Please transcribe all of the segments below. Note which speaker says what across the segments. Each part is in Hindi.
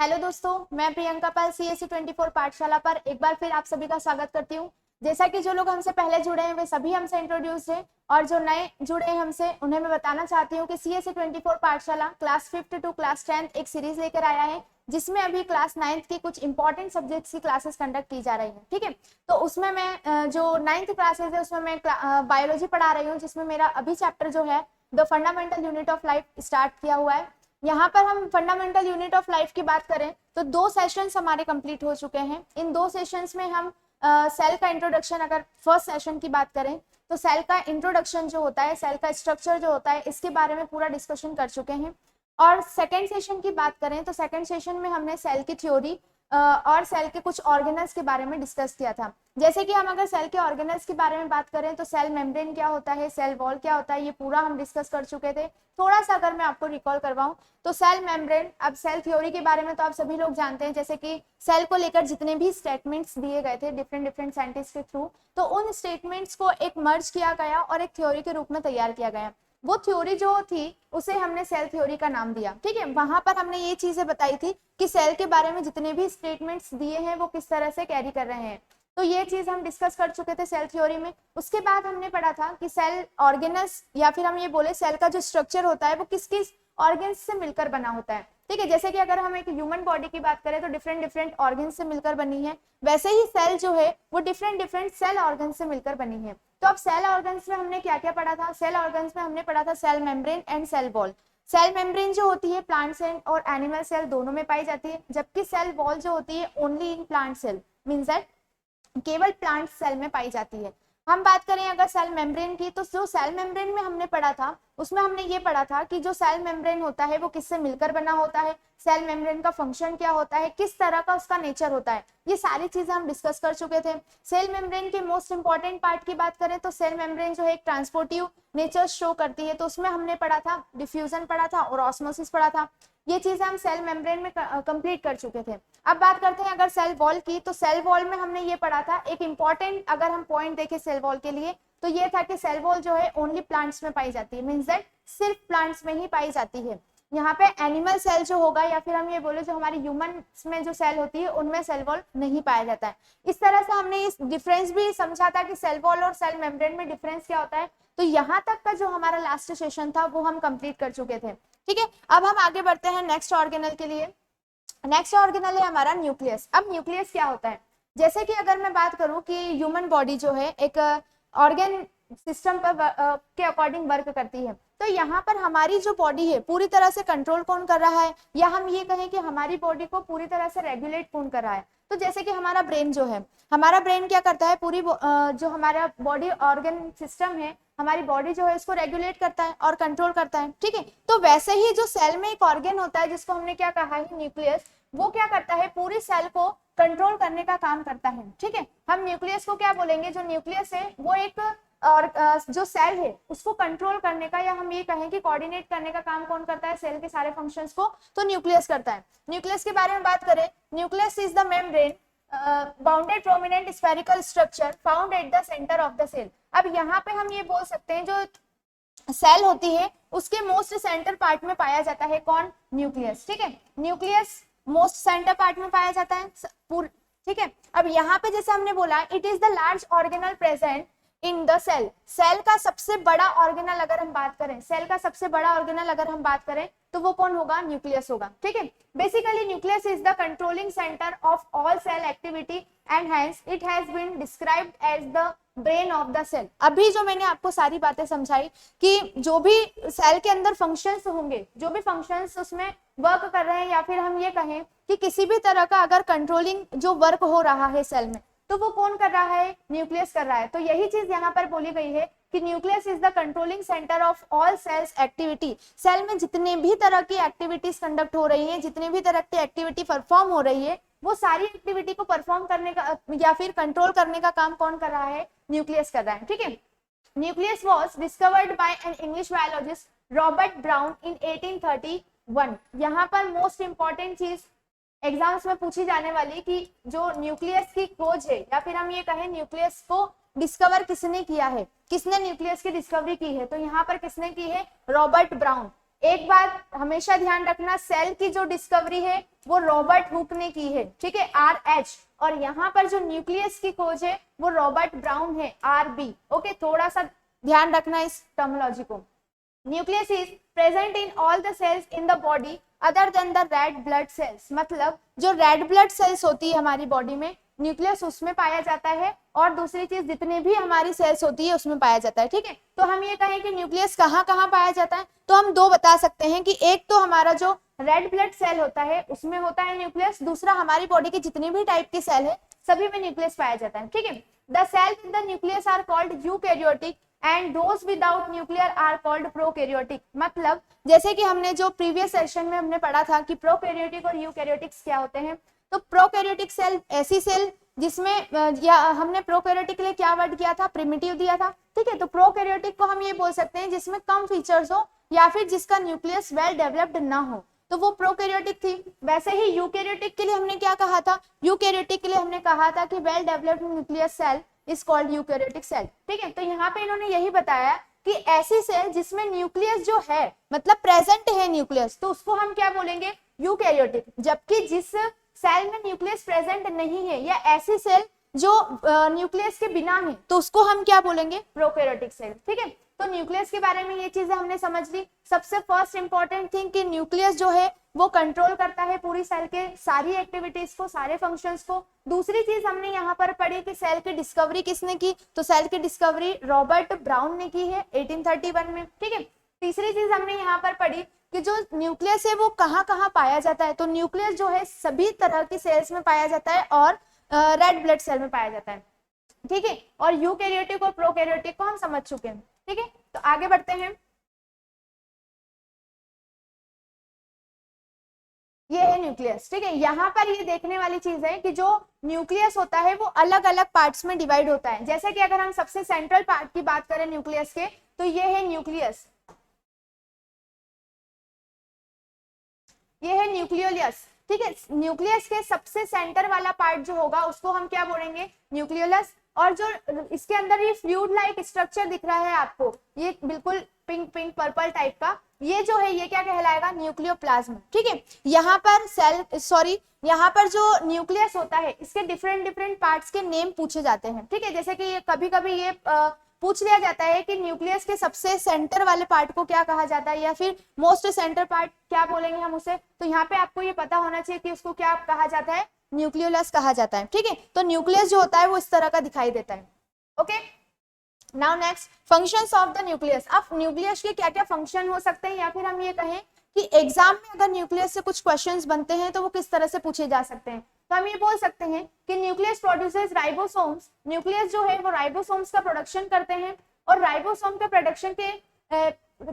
Speaker 1: हेलो दोस्तों, मैं प्रियंका पाल CSC 24 पाठशाला पर एक बार फिर आप सभी का स्वागत करती हूँ। जैसा कि जो लोग हमसे पहले जुड़े हैं वे सभी हमसे इंट्रोड्यूस हैं और जो नए जुड़े हैं हमसे उन्हें मैं बताना चाहती हूँ कि CSC 24 पाठशाला class 5th to class 10th एक सीरीज लेकर आया है जिसमें अभी क्लास 9th की कुछ इंपॉर्टेंट सब्जेक्ट्स की क्लासेस कंडक्ट की जा रही है। ठीक है, तो उसमें मैं जो 9th क्लासेज है उसमें मैं बायोलॉजी पढ़ा रही हूँ, जिसमें मेरा अभी चैप्टर जो है the fundamental unit of life start किया हुआ है। यहाँ पर हम फंडामेंटल यूनिट ऑफ लाइफ की बात करें तो 2 सेशंस हमारे कंप्लीट हो चुके हैं। इन 2 सेशंस में हम सेल का इंट्रोडक्शन, अगर फर्स्ट सेशन की बात करें तो सेल का इंट्रोडक्शन जो होता है, सेल का स्ट्रक्चर जो होता है, इसके बारे में पूरा डिस्कशन कर चुके हैं। और सेकेंड सेशन की बात करें तो सेकेंड सेशन में हमने सेल की थ्योरी और सेल के कुछ ऑर्गेनल्स के बारे में डिस्कस किया था। जैसे कि हम अगर सेल के ऑर्गेनल्स के बारे में बात करें तो सेल मेम्ब्रेन क्या होता है, सेल वॉल क्या होता है, ये पूरा हम डिस्कस कर चुके थे। थोड़ा सा अगर मैं आपको रिकॉल करवाऊं तो सेल मेम्ब्रेन, अब सेल थ्योरी के बारे में तो आप सभी लोग जानते हैं, जैसे कि सेल को लेकर जितने भी स्टेटमेंट्स दिए गए थे डिफरेंट साइंटिस्ट के थ्रू, तो उन स्टेटमेंट्स को एक मर्ज किया गया और एक थ्योरी के रूप में तैयार किया गया। वो थ्योरी जो थी उसे हमने सेल थ्योरी का नाम दिया। ठीक है, वहां पर हमने ये चीजें बताई थी कि सेल के बारे में जितने भी स्टेटमेंट्स दिए हैं वो किस तरह से कैरी कर रहे हैं, तो ये चीज हम डिस्कस कर चुके थे सेल थ्योरी में। उसके बाद हमने पढ़ा था कि सेल ऑर्गेनल्स या फिर हम ये बोले सेल का जो स्ट्रक्चर होता है वो किस किस ऑर्गन्स से मिलकर बना होता है। ठीक है, जैसे कि अगर हम एक ह्यूमन बॉडी की बात करें तो डिफरेंट ऑर्गन्स से मिलकर बनी है, वैसे ही सेल जो है वो डिफरेंट सेल ऑर्गन्स से मिलकर बनी है। तो अब सेल ऑर्गन्स में हमने क्या क्या पढ़ा था? सेल ऑर्गन्स में हमने पढ़ा था cell membrane and cell wall. Cell membrane जो होती है प्लांट सेल और एनिमल सेल दोनों में पाई जाती है, जबकि सेल वॉल जो होती है only in plant cell, means that केवल प्लांट सेल में पाई जाती है। हम बात करें अगर सेल मेम्ब्रेन की, तो जो सेल मेम्ब्रेन में हमने पढ़ा था उसमें हमने ये पढ़ा था कि जो सेल मेम्ब्रेन होता है वो किससे मिलकर बना होता है, सेल मेम्ब्रेन का फंक्शन क्या होता है, किस तरह का उसका नेचर होता है, ये सारी चीजें हम डिस्कस कर चुके थे। सेल मेम्ब्रेन के मोस्ट इंपॉर्टेंट पार्ट की बात करें तो सेल मेम्ब्रेन जो है एक ट्रांसपोर्टिव नेचर शो करती है, तो उसमें हमने पढ़ा था डिफ्यूजन पढ़ा था और ऑस्मोसिस पढ़ा था। ये चीजें हम सेल मेम्ब्रेन में कंप्लीट कर चुके थे। अब बात करते हैं अगर सेल वॉल की, तो सेल वॉल में हमने ये पढ़ा था एक इंपॉर्टेंट अगर हम पॉइंट देखें सेल वॉल के लिए तो ये था कि सेल वॉल जो है ओनली प्लांट्स में पाई जाती है, मींस दैट सिर्फ प्लांट्स में ही पाई जाती है। यहाँ पे एनिमल सेल जो होगा या फिर हम ये बोले जो हमारी ह्यूमन में जो सेल होती है उनमें सेल वॉल नहीं पाया जाता है। इस तरह से हमने इस डिफरेंस भी समझा था कि सेल वॉल और सेल मेम्ब्रेन में डिफरेंस क्या होता है। तो यहाँ तक का जो हमारा लास्ट सेशन था वो हम कंप्लीट कर चुके थे। ठीक है, अब हम आगे बढ़ते हैं नेक्स्ट ऑर्गेनल के लिए। नेक्स्ट ऑर्गेनल है हमारा न्यूक्लियस। अब न्यूक्लियस क्या होता है? जैसे कि अगर मैं बात करूं कि ह्यूमन बॉडी जो है एक ऑर्गन सिस्टम पर के अकॉर्डिंग वर्क करती है, तो यहाँ पर हमारी जो बॉडी है पूरी तरह से कंट्रोल कौन कर रहा है, या हम ये कहें कि हमारी बॉडी को पूरी तरह से रेगुलेट कौन कर रहा है? तो जैसे कि हमारा ब्रेन जो है, हमारा ब्रेन क्या करता है, पूरी जो हमारा बॉडी ऑर्गन सिस्टम है, हमारी बॉडी जो है इसको रेगुलेट करता है और कंट्रोल करता है। ठीक है, तो वैसे ही जो सेल में एक ऑर्गन होता है जिसको हमने क्या कहा है, न्यूक्लियस, वो क्या करता है, पूरी सेल को कंट्रोल करने का काम करता है। ठीक है, हम न्यूक्लियस को क्या बोलेंगे, जो न्यूक्लियस है वो एक और जो सेल है उसको कंट्रोल करने का या हम ये कहें कि कोऑर्डिनेट करने का काम कौन करता है, सेल के सारे फंक्शंस को, तो न्यूक्लियस करता है। न्यूक्लियस के बारे में बात करें, nucleus is the membrane bounded prominent spherical structure found at the centre of the cell. अब यहाँ पे हम ये बोल सकते हैं जो सेल होती है उसके मोस्ट सेंटर पार्ट में पाया जाता है कौन, न्यूक्लियस। ठीक है, न्यूक्लियस मोस्ट सेंटर पार्ट में पाया जाता है। ठीक है, अब यहाँ पे जैसे हमने बोला it is the large organelle present in the cell. Cell का सबसे बड़ा ऑर्गेनल अगर हम बात करें, सेल का सबसे बड़ा ऑर्गेनल अगर हम बात करें तो वो कौन होगा, न्यूक्लियस होगा। ठीक है, basically nucleus is the controlling centre of all cell activity and hence it has been described as the brain of the cell. अभी जो मैंने आपको सारी बातें समझाई कि जो भी सेल के अंदर फंक्शंस होंगे, जो भी फंक्शंस उसमें वर्क कर रहे हैं, या फिर हम ये कहें कि किसी भी तरह का अगर कंट्रोलिंग जो वर्क हो रहा है सेल में, तो वो कौन कर रहा है, न्यूक्लियस कर रहा है। तो यही चीज यहाँ पर बोली गई है कि nucleus is the controlling centre of all cells activity. Cell में जितने भी तरह की एक्टिविटीज कंडक्ट हो रही है, जितने भी तरह की एक्टिविटी परफॉर्म हो रही है, वो सारी एक्टिविटी को परफॉर्म करने का या फिर कंट्रोल करने का काम कौन कर रहा है, न्यूक्लियस कर रहा है। ठीक है, nucleus was discovered by an English biologist Robert brown इन 1831। यहाँ पर मोस्ट इंपॉर्टेंट चीज एग्जाम्स में पूछी जाने वाली कि जो न्यूक्लियस की खोज है या फिर हम ये कहें न्यूक्लियस को डिस्कवर किसने किया है, किसने न्यूक्लियस की डिस्कवरी की है, तो यहाँ पर किसने की है, रॉबर्ट ब्राउन। एक बात हमेशा ध्यान रखना, सेल की जो डिस्कवरी है वो रॉबर्ट हुक ने की है, ठीक है, RH। और यहाँ पर जो न्यूक्लियस की खोज है वो रॉबर्ट ब्राउन है, RB। ओके, थोड़ा सा ध्यान रखना इस टर्मिनोलॉजी को। Nucleus is present in all the cells in the body other than the red blood cells. मतलब जो रेड ब्लड सेल्स होती है हमारी बॉडी में, न्यूक्लियस उसमें पाया जाता है, और दूसरी चीज जितने भी हमारी सेल्स होती है उसमें पाया जाता है, ठीक है। तो हम ये कहें कि न्यूक्लियस कहाँ कहाँ पाया जाता है, तो हम दो बता सकते हैं कि एक तो हमारा जो रेड ब्लड सेल होता है उसमें होता है न्यूक्लियस, दूसरा हमारी बॉडी की जितनी भी टाइप की सेल है सभी में न्यूक्लियस पाया जाता है, ठीक है। The cells in the nucleus are called eukaryotic and those without nuclear are called prokaryotic. मतलब जैसे कि हमने जो प्रीवियस सेशन में हमने पढ़ा था कि प्रोकैरियोटिक और यूकैरियोटिक्स क्या होते हैं, तो प्रोकैरियोटिक सेल ऐसी सेल जिसमें या हमने प्रोकैरियोटिक के लिए क्या वर्ड किया था, प्रिमिटिव दिया था, ठीक है। तो प्रोकैरियोटिक को हम ये बोल सकते हैं जिसमें कम फीचर्स हो या फिर जिसका न्यूक्लियस वेल डेवलप्ड ना हो, तो वो प्रोकैरियोटिक थी। वैसे ही यूकैरियोटिक के लिए हमने क्या कहा था, यूकैरियोटिक के लिए हमने कहा था कि well developed nucleus cell is called eukaryotic cell, ठीक है। तो यहाँ पे इन्होंने यही बताया कि ऐसी सेल जिसमें न्यूक्लियस जो है मतलब प्रेजेंट है न्यूक्लियस, तो उसको हम क्या बोलेंगे, यूकैरियोटिक। जबकि जिस सेल में न्यूक्लियस प्रेजेंट नहीं है या ऐसी सेल जो न्यूक्लियस के बिना है, तो उसको हम क्या बोलेंगे, प्रोकैरियोटिक सेल, ठीक है। तो न्यूक्लियस के बारे में ये चीजें हमने समझ ली। सबसे फर्स्ट इंपॉर्टेंट थिंग कि न्यूक्लियस जो है वो कंट्रोल करता है पूरी सेल के सारी एक्टिविटीज को, सारे फंक्शंस को। दूसरी चीज हमने यहाँ पर पढ़ी कि सेल की डिस्कवरी किसने की, तो सेल की डिस्कवरी रॉबर्ट ब्राउन ने की है 1831 में, ठीक है। तीसरी चीज हमने यहाँ पर पढ़ी कि जो न्यूक्लियस है वो कहाँ कहाँ पाया जाता है, तो न्यूक्लियस जो है सभी तरह की सेल्स में पाया जाता है और रेड ब्लड सेल में पाया जाता है, ठीक है। और यूकैरियोटिक और प्रोकैरियोटिक को हम समझ चुके हैं, ठीक है। तो आगे बढ़ते हैं। ये है न्यूक्लियस, ठीक है। यहाँ पर ये देखने वाली चीज है कि जो न्यूक्लियस होता है वो अलग अलग पार्ट्स में डिवाइड होता है। जैसे कि अगर हम सबसे सेंट्रल पार्ट की बात करें न्यूक्लियस के, तो ये है न्यूक्लियस, ये है न्यूक्लियोलस, ठीक है। न्यूक्लियस के सबसे सेंटर वाला पार्ट जो होगा उसको हम क्या बोलेंगे, न्यूक्लियोलस। और जो इसके अंदर ये फ्लूइड लाइक स्ट्रक्चर दिख रहा है आपको, ये बिल्कुल पिंक पिंक पर्पल टाइप का, ये जो है ये क्या कहलाएगा, न्यूक्लियोप्लाज्म, ठीक है। यहाँ पर यहाँ पर जो न्यूक्लियस होता है इसके डिफरेंट डिफरेंट पार्ट्स के नेम पूछे जाते हैं, ठीक है। जैसे कि ये कभी कभी ये पूछ लिया जाता है कि न्यूक्लियस के सबसे सेंटर वाले पार्ट को क्या कहा जाता है, या फिर मोस्ट सेंटर पार्ट क्या बोलेंगे हम उसे, तो यहाँ पे आपको ये पता होना चाहिए कि उसको क्या कहा जाता है, न्यूक्लियोलस कहा जाता है, ठीक है। तो न्यूक्लियस जो होता है वो इस तरह का दिखाई देता है, okay. Now next, functions of the nucleus. अब न्यूक्लियस के क्या क्या फंक्शन हो सकते हैं, या फिर हम ये कहें कि एग्जाम में अगर न्यूक्लियस से कुछ क्वेश्चंस बनते हैं तो वो किस तरह से पूछे जा सकते हैं। तो हम ये बोल सकते हैं कि न्यूक्लियस प्रोड्यूसेस राइबोसोम्स, न्यूक्लियस जो है वो राइबोसोम्स का प्रोडक्शन करते हैं, और राइबोसोम के प्रोडक्शन के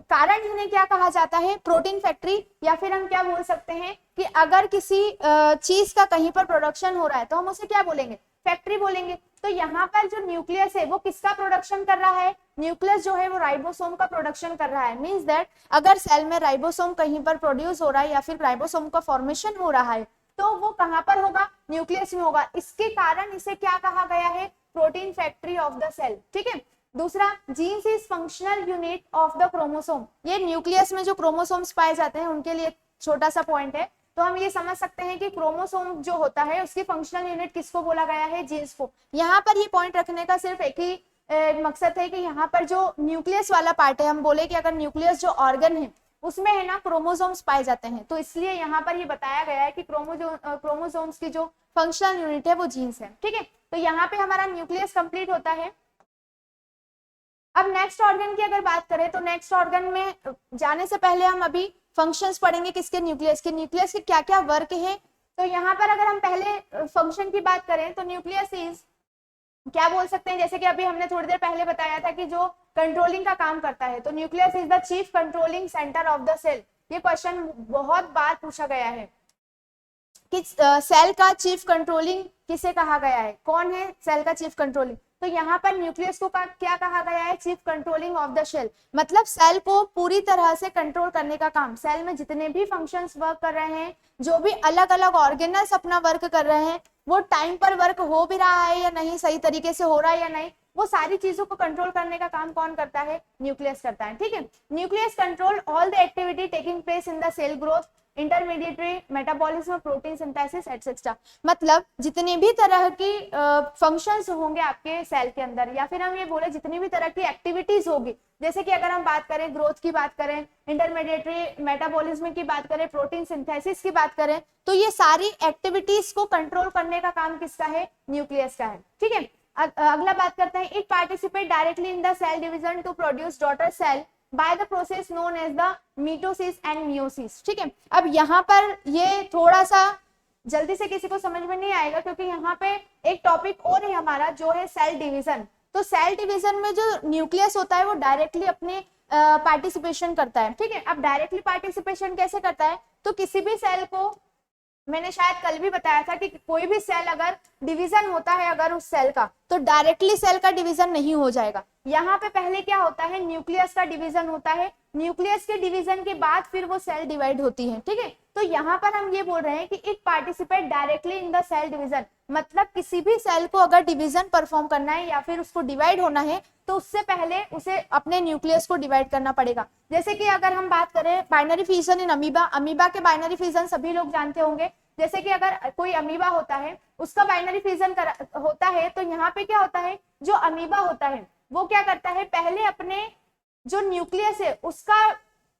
Speaker 1: कारण इन्हें क्या कहा जाता है, प्रोटीन फैक्ट्री। या फिर हम क्या बोल सकते हैं कि अगर किसी चीज का कहीं पर प्रोडक्शन हो रहा है तो हम उसे क्या बोलेंगे, फैक्ट्री बोलेंगे। तो यहाँ पर जो न्यूक्लियस है वो किसका प्रोडक्शन कर रहा है, न्यूक्लियस जो है वो राइबोसोम का प्रोडक्शन कर रहा है। मींस दैट अगर सेल में राइबोसोम कहीं पर प्रोड्यूस हो रहा है या फिर राइबोसोम का फॉर्मेशन हो रहा है तो वो कहाँ पर होगा, न्यूक्लियस में होगा। इसके कारण इसे क्या कहा गया है, protein factory of the cell, ठीक है। दूसरा, genes is functional unit of the chromosome. ये न्यूक्लियस में जो क्रोमोसोम्स पाए जाते हैं उनके लिए छोटा सा पॉइंट है। तो हम ये समझ सकते हैं कि क्रोमोसोम जो होता है उसकी फंक्शनल यूनिट किसको बोला गया है, जीन्स को। यहाँ पर ये पॉइंट रखने का सिर्फ एक ही मकसद है कि यहाँ पर जो न्यूक्लियस वाला पार्ट है, हम बोले कि अगर न्यूक्लियस जो ऑर्गन है उसमें है ना क्रोमोसोम्स पाए जाते हैं, तो इसलिए यहाँ पर ये बताया गया है कि क्रोमोसोम्स की जो फंक्शनल यूनिट है वो जीन्स है, ठीक है। तो यहाँ पे हमारा न्यूक्लियस कंप्लीट होता है। अब नेक्स्ट ऑर्गन की अगर बात करें तो नेक्स्ट ऑर्गन में जाने से पहले हम अभी फंक्शंस पढ़ेंगे किसके, न्यूक्लियस के। न्यूक्लियस के क्या क्या वर्क है, तो यहाँ पर अगर हम पहले फंक्शन की बात करें तो न्यूक्लियस इज क्या बोल सकते हैं, जैसे कि अभी हमने थोड़ी देर पहले बताया था कि जो कंट्रोलिंग का काम करता है, तो nucleus is the chief controlling centre of the cell. ये क्वेश्चन बहुत बार पूछा गया है कि सेल का चीफ कंट्रोलिंग किसे कहा गया है, कौन है सेल का चीफ कंट्रोलिंग। तो यहाँ पर न्यूक्लियस को क्या कहा गया है, chief controlling of the cell. मतलब सेल को पूरी तरह से कंट्रोल करने का काम, सेल में जितने भी फंक्शंस वर्क कर रहे हैं, जो भी अलग अलग ऑर्गेनल्स अपना वर्क कर रहे हैं, वो टाइम पर वर्क हो भी रहा है या नहीं, सही तरीके से हो रहा है या नहीं, वो सारी चीजों को कंट्रोल करने का काम कौन करता है, न्यूक्लियस करता है, ठीक है। Nucleus control all the activity taking place in the cell growth. Intermediatory metabolism, protein synthesis etcetera. मतलब जितने भी तरह की फंक्शंस होंगे आपके सेल के अंदर, या फिर हम ये बोले जितनी भी तरह की एक्टिविटीज होगी, जैसे कि अगर हम बात करें ग्रोथ की बात करें, इंटरमीडिएटरी मेटाबॉलिज्म की बात करें, प्रोटीन सिंथेसिस की बात करें, तो ये सारी एक्टिविटीज को कंट्रोल करने का काम किसका है? न्यूक्लियस का है। ठीक है, अगला बात करते हैं, it participate directly in the cell division to produce daughter cell by the process known as the mitosis and meiosis. ठीक है, अब यहाँ पर ये थोड़ा सा जल्दी से किसी को समझ में नहीं आएगा, क्योंकि यहाँ पे एक टॉपिक और है हमारा जो है सेल डिवीजन। तो सेल डिवीजन में जो न्यूक्लियस होता है वो डायरेक्टली अपने पार्टिसिपेशन करता है। ठीक है, अब डायरेक्टली पार्टिसिपेशन कैसे करता है? तो किसी भी सेल को, मैंने शायद कल भी बताया था कि कोई भी सेल अगर डिवीजन होता है अगर उस सेल का, तो डायरेक्टली सेल का डिवीजन नहीं हो जाएगा। यहाँ पे पहले क्या होता है? न्यूक्लियस का डिवीजन होता है, न्यूक्लियस के डिवीजन के बाद फिर वो सेल डिवाइड होती है। ठीक है, तो यहाँ पर हम ये बोल रहे हैं कि it participate directly in the cell division, मतलब किसी भी सेल को अगर डिवीजन परफॉर्म करना है या फिर उसको डिवाइड होना है तो उससे पहले उसे अपने न्यूक्लियस को डिवाइड करना पड़ेगा। जैसे कि अगर हम बात करें binary fission in amoeba, amoeba के बाइनरी फिजन सभी लोग जानते होंगे। जैसे कि अगर कोई अमीबा होता है उसका बाइनरी फिजन होता है, तो यहाँ पे क्या होता है? जो अमीबा होता है वो क्या करता है? पहले अपने जो न्यूक्लियस है उसका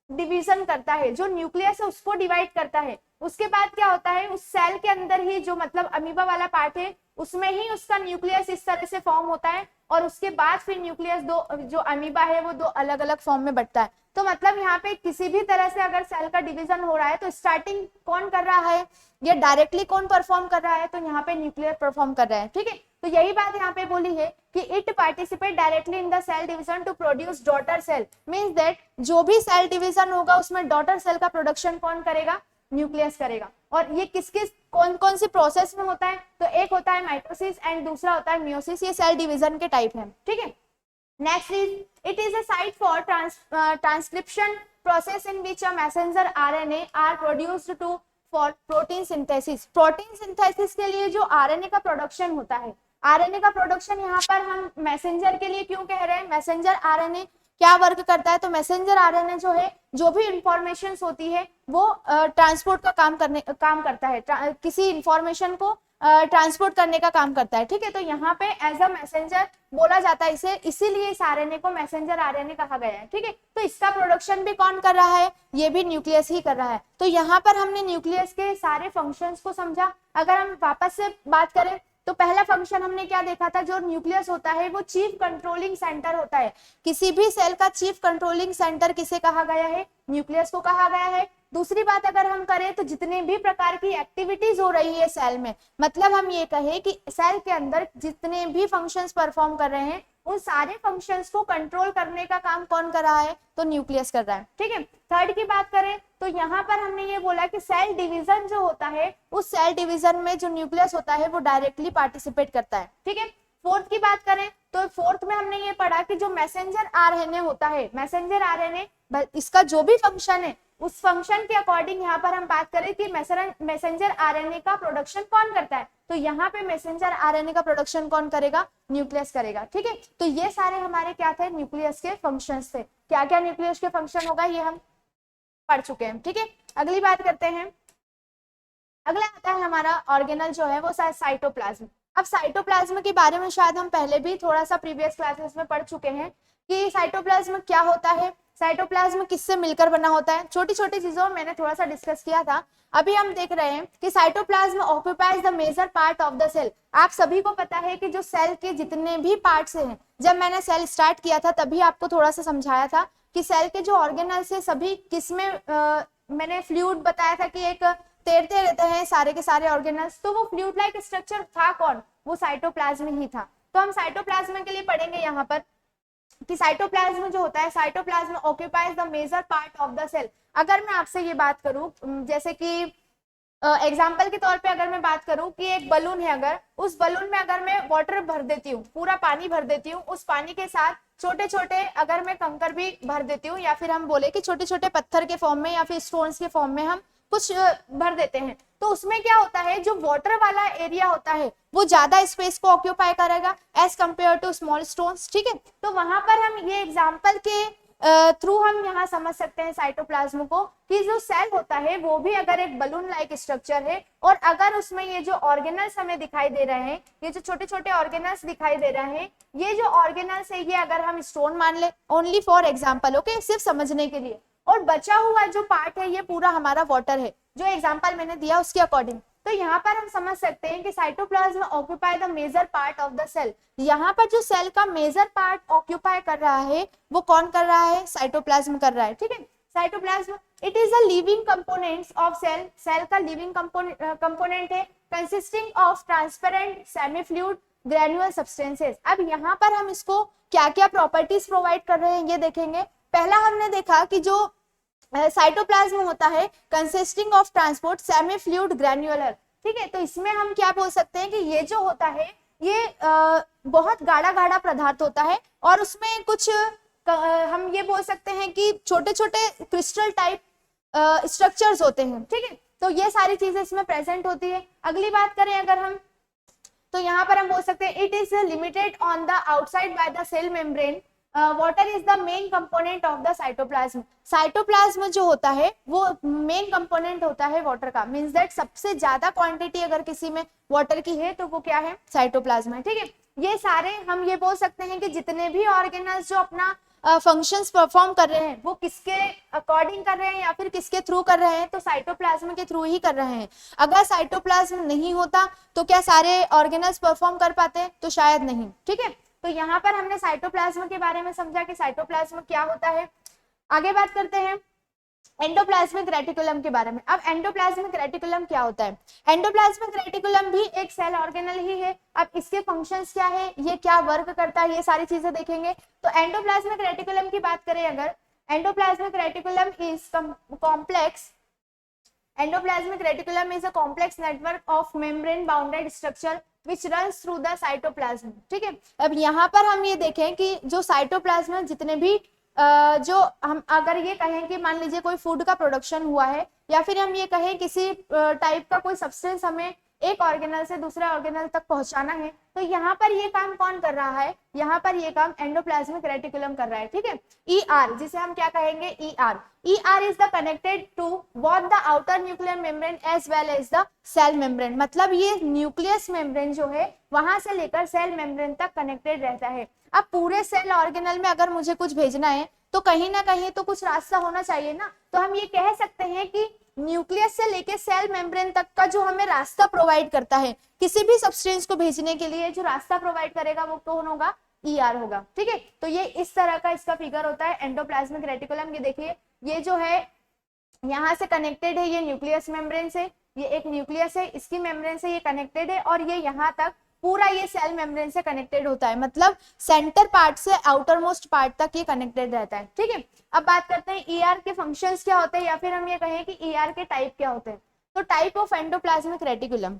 Speaker 1: डिवीजन करता है, जो न्यूक्लियस है उसको डिवाइड करता है। उसके बाद क्या होता है? उस सेल के अंदर ही जो मतलब अमीबा वाला पार्ट है उसमें ही उसका न्यूक्लियस इस तरह से फॉर्म होता है, और उसके बाद फिर न्यूक्लियस दो जो अमीबा है वो दो अलग अलग फॉर्म में बंटता है। तो मतलब यहाँ पे किसी भी तरह से अगर सेल का डिवीजन हो रहा है तो स्टार्टिंग कौन कर रहा है? ये डायरेक्टली कौन परफॉर्म कर रहा है? तो यहाँ पे न्यूक्लियर परफॉर्म कर रहा है। ठीक है, तो यही बात यहाँ पे बोली है कि it participate directly in the cell division to produce daughter cell, means that जो भी सेल डिवीजन होगा उसमें डॉटर सेल का प्रोडक्शन कौन करेगा? न्यूक्लियस करेगा। और ये किस किस कौन कौन सी प्रोसेस में होता है? तो एक होता है माइटोसिस एंड दूसरा होता है मियोसिस। ये सेल डिवीजन के टाइप है। ठीक है, next is it is a site for transcription process in which a messenger RNA are produced to for protein synthesis. Protein synthesis के लिए जो आरएनए का प्रोडक्शन होता है, आरएनए का प्रोडक्शन यहाँ पर हम मैसेंजर के लिए क्यों कह रहे हैं? मैसेंजर आरएनए क्या वर्क करता है? तो मैसेंजर आरएनए जो है जो भी इंफॉर्मेशन होती है वो ट्रांसपोर्ट का काम करता है, किसी इंफॉर्मेशन को ट्रांसपोर्ट करने का काम करता है। ठीक है, तो यहाँ पे एज अ मैसेंजर बोला जाता है इसे, इसीलिए इस आरएनए को मैसेंजर आरएनए कहा गया है। ठीक है, तो इसका प्रोडक्शन भी कौन कर रहा है? ये भी न्यूक्लियस ही कर रहा है। तो यहाँ पर हमने न्यूक्लियस के सारे फंक्शंस को समझा। अगर हम वापस से बात करें तो पहला फंक्शन हमने क्या देखा था? जो न्यूक्लियस होता है वो चीफ कंट्रोलिंग सेंटर होता है। किसी भी सेल का चीफ कंट्रोलिंग सेंटर किसे कहा गया है? न्यूक्लियस को कहा गया है। दूसरी बात अगर हम करें तो जितने भी प्रकार की एक्टिविटीज हो रही है सेल में, मतलब हम ये कहें कि सेल के अंदर जितने भी फंक्शंस परफॉर्म कर रहे हैं उन सारे फंक्शंस को कंट्रोल करने का काम कौन कर रहा है? तो न्यूक्लियस कर रहा है। ठीक है, थर्ड की बात करें तो यहाँ पर हमने ये बोला कि सेल डिवीजन जो होता है उस सेल डिवीजन में जो न्यूक्लियस होता है वो डायरेक्टली पार्टिसिपेट करता है। ठीक है, फोर्थ की बात करें तो फोर्थ में हमने ये पढ़ा कि जो मैसेंजर आरएनए होता है, मैसेंजर आरएनए इसका जो भी फंक्शन है उस फंक्शन के अकॉर्डिंग यहाँ पर हम बात करें कि मैसेंजर आरएनए का प्रोडक्शन कौन करता है, तो यहाँ पे मैसेंजर आरएनए का प्रोडक्शन कौन करेगा? न्यूक्लियस करेगा। ठीक है, तो ये सारे हमारे क्या थे? न्यूक्लियस के फंक्शंस थे। क्या क्या न्यूक्लियस के फंक्शन होगा ये हम पढ़ चुके हैं। ठीक है, अगली बात करते हैं। अगला आता है हमारा ऑर्गेनल जो है वो साइटोप्लाज्म। अब साइटोप्लाज्म के बारे में शायद हम पहले भी थोड़ा सा प्रीवियस क्लासेस में पढ़ चुके हैं कि साइटोप्लाज्म क्या होता है, साइटोप्लाज्म किससे मिलकर बना होता है। छोटी छोटी चीजों में मैंने थोड़ा सा डिस्कस किया था। अभी हम देख रहे हैं कि cytoplasm occupies the major part of the cell. आप सभी को पता है कि जो सेल के जितने भी पार्ट्स हैं, जब मैंने सेल स्टार्ट किया था तभी आपको थोड़ा सा समझाया था कि सेल के जो ऑर्गेनल्स है सभी किसमें मैंने फ्लूइड बताया था कि एक तैरते रहते हैं सारे के सारे ऑर्गेनल्स, तो वो फ्लूइड लाइक स्ट्रक्चर था कौन? वो साइटोप्लाज्म ही था। तो हम साइटोप्लाज्म के लिए पढ़ेंगे यहाँ पर कि साइटोप्लाज्म जो होता है, cytoplasm occupies the major part of the cell. अगर मैं आपसे ये बात करूं, जैसे कि एग्जाम्पल के तौर पे अगर मैं बात करूं कि एक बलून है, अगर उस बलून में अगर मैं वाटर भर देती हूँ, पूरा पानी भर देती हूँ, उस पानी के साथ छोटे छोटे अगर मैं कंकर भी भर देती हूँ, या फिर हम बोले कि छोटे छोटे पत्थर के फॉर्म में या फिर स्टोन्स के फॉर्म में हम कुछ भर देते हैं, तो उसमें क्या होता है? जो वाटर वाला एरिया होता है वो ज्यादा स्पेस को ऑक्यूपाई करेगा as compare to small stones. ठीक है, तो वहां पर हम ये एग्जाम्पल के थ्रू हम यहाँ समझ सकते हैं साइटोप्लाज्म को कि जो सेल होता है वो भी अगर एक बलून लाइक स्ट्रक्चर है और अगर उसमें ये जो ऑर्गेनल्स हमें दिखाई दे रहे हैं, ये जो छोटे छोटे ऑर्गेनल्स दिखाई दे रहे हैं, ये जो ऑर्गेनल्स है ये अगर हम स्टोन मान ले, ओनली फॉर एग्जाम्पल, ओके, सिर्फ समझने के लिए, और बचा हुआ जो पार्ट है ये पूरा हमारा वाटर है, जो एग्जाम्पल मैंने दिया उसके अकॉर्डिंग, तो यहाँ पर हम समझ सकते हैं कि cytoplasm occupy the major part of the cell. यहाँ पर जो सेल का मेजर पार्ट ऑक्यूपाई कर रहा है वो कौन कर रहा है? साइटोप्लाज्म कर रहा है, ठीक है। Cytoplasm it is a living components of cell, cell का लिविंग कंपोनेंट है, consisting of transparent semi fluid granular substances. अब यहाँ पर हम इसको क्या क्या प्रॉपर्टीज प्रोवाइड कर रहे हैं ये देखेंगे। पहला हमने देखा कि जो साइटोप्लाज्म होता है consisting of transport semi fluid granular, ठीक है, तो इसमें हम क्या बोल सकते हैं कि ये जो होता है ये बहुत गाढ़ा गाढ़ा पदार्थ होता है और उसमें कुछ हम ये बोल सकते हैं कि छोटे छोटे क्रिस्टल टाइप स्ट्रक्चर्स होते हैं, ठीक है, तो ये सारी चीजें इसमें प्रेजेंट होती है। अगली बात करें अगर हम, तो यहाँ पर हम बोल सकते हैं it is limited on the outside by the cell membrane, water is the main component of the cytoplasm. Cytoplasm जो होता है वो मेन कंपोनेंट होता है वाटर का, मींस दैट सबसे ज्यादा क्वांटिटी अगर किसी में वाटर की है तो वो क्या है? साइटोप्लाज्म है, ठीक है। ये सारे हम ये बोल सकते हैं कि जितने भी ऑर्गेनल्स जो अपना फंक्शंस परफॉर्म कर रहे हैं वो किसके अकॉर्डिंग कर रहे हैं या फिर किसके थ्रू कर रहे हैं? तो साइटोप्लाज्म के थ्रू ही कर रहे हैं। अगर साइटोप्लाज्म नहीं होता तो क्या सारे ऑर्गेनल्स परफॉर्म कर पाते? तो शायद नहीं, ठीक है। तो यहाँ पर हमने साइटोप्लाज्म के बारे में समझा कि साइटोप्लाज्म क्या होता है। आगे बात करते हैं एंडोप्लाज्मिक रेटिकुलम के बारे में। अब एंडोप्लाज्मिक रेटिकुलम क्या होता है? एंडोप्लाज्मिक रेटिकुलम भी एक सेल ऑर्गेनल ही है। अब इसके फंक्शंस क्या है, ये क्या वर्क करता है, ये सारी चीजें देखेंगे। तो एंडोप्लाज्मिक रेटिकुलम की बात करें अगर, endoplasmic reticulum is complex, endoplasmic reticulum is a complex network of membrane bounded structure which runs through the cytoplasm, ठीक है। अब यहाँ पर हम ये देखें कि जो साइटोप्लाज्म जितने भी जो हम अगर ये कहें कि मान लीजिए कोई फूड का प्रोडक्शन हुआ है या फिर हम ये कहें किसी टाइप का कोई सब्सटेंस हमें एक ऑर्गेनल से दूसरे ऑर्गेनल तक पहुंचाना है, तो यहाँ पर ये काम कौन कर रहा है? यहाँ पर ये काम एंडोप्लाज्मिक रेटिकुलम कर रहा है, ठीक है। ER जिसे हम क्या कहेंगे? ER is the connected to both the outer nuclear membrane as well as the cell membrane, मतलब ये न्यूक्लियस मेम्ब्रेन जो है वहां से लेकर सेल मेम्ब्रेन तक कनेक्टेड रहता है। अब पूरे सेल ऑर्गेनल में अगर मुझे कुछ भेजना है तो कहीं ना कहीं तो कुछ रास्ता होना चाहिए ना, तो हम ये कह सकते हैं कि न्यूक्लियस से लेके सेल मेम्ब्रेन तक का जो हमें रास्ता प्रोवाइड करता है किसी भी सब्सटेंस को भेजने के लिए, जो रास्ता प्रोवाइड करेगा वो कौन होगा? ER होगा, ठीक है। तो ये इस तरह का इसका फिगर होता है एंडोप्लाज्मिक रेटिकुलम। ये देखिए ये जो है यहाँ से कनेक्टेड है, ये न्यूक्लियस मेम्ब्रेन से, ये एक न्यूक्लियस है, इसकी मेम्ब्रेन से ये कनेक्टेड है और ये यहाँ तक पूरा ये सेल मेम्ब्रेन से कनेक्टेड होता है, मतलब सेंटर पार्ट से आउटर मोस्ट पार्ट तक ये कनेक्टेड रहता है, ठीक है। अब बात करते हैं ER के फंक्शंस क्या होते हैं या फिर हम ये कहें कि ER के टाइप क्या होते हैं। तो टाइप ऑफ एंडोप्लाज्मिक रेटिकुलम,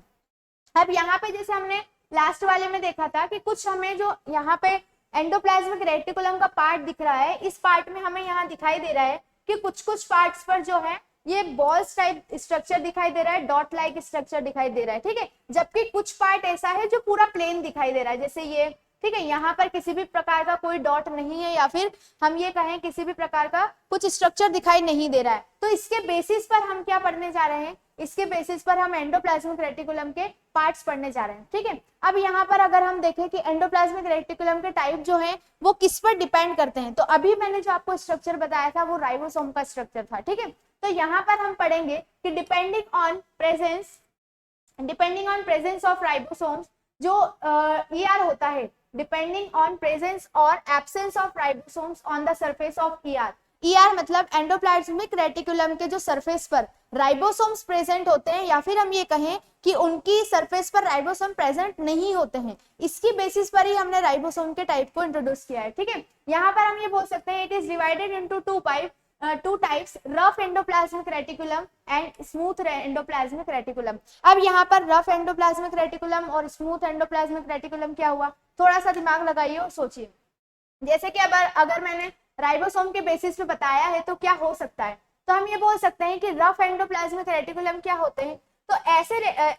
Speaker 1: अब यहाँ पे जैसे हमने लास्ट वाले में देखा था कि कुछ हमें जो यहाँ पे एंडोप्लाज्मिक रेटिकुलम का पार्ट दिख रहा है, इस पार्ट में हमें यहाँ दिखाई दे रहा है कि कुछ कुछ पार्ट्स पर जो है ये बॉल्स टाइप स्ट्रक्चर दिखाई दे रहा है, डॉट लाइक स्ट्रक्चर दिखाई दे रहा है, ठीक है। जबकि कुछ पार्ट ऐसा है जो पूरा प्लेन दिखाई दे रहा है, जैसे ये, ठीक है, यहाँ पर किसी भी प्रकार का कोई डॉट नहीं है या फिर हम ये कहें किसी भी प्रकार का कुछ स्ट्रक्चर दिखाई नहीं दे रहा है। तो इसके बेसिस पर हम क्या पढ़ने जा रहे हैं? इसके बेसिस पर हम एंडोप्लाज्मिक रेटिकुलम के पार्ट्स पढ़ने जा रहे हैं, ठीक है। अब यहाँ पर अगर हम देखें कि एंडोप्लाज्मिक रेटिकुलम के टाइप जो है वो किस पर डिपेंड करते हैं, तो अभी मैंने जो आपको स्ट्रक्चर बताया था वो राइबोसोम का स्ट्रक्चर था, ठीक है। तो यहाँ पर हम पढ़ेंगे कि depending on presence of ribosomes, जो ER होता है, डिपेंडिंग ऑन प्रेजेंस और absence of ribosomes on the surface of ER मतलब एंडोप्लाज्मिक रेटिकुलम के जो सरफेस पर राइबोसोम्स प्रेजेंट होते हैं या फिर हम ये कहें कि उनकी सरफेस पर राइबोसोम प्रेजेंट नहीं होते हैं, इसकी बेसिस पर ही हमने राइबोसोम के टाइप को इंट्रोड्यूस किया है, ठीक है। यहाँ पर हम ये बोल सकते हैं it is divided into two types, rough endoplasmic reticulum and smooth endoplasmic reticulum. अब यहाँ पर रफ एंडोप्लाज्मिक रेटिकुलम और स्मूथ एंडोप्लाज्मिक रेटिकुलम क्या हुआ, थोड़ा सा दिमाग लगाइए और सोचिए। जैसे कि अगर मैंने राइबोसोम के बेसिस पे बताया है तो क्या हो सकता है, तो हम ये बोल सकते हैं कि रफ एंडोप्लाज्मिक रेटिकुलम क्या होते हैं। तो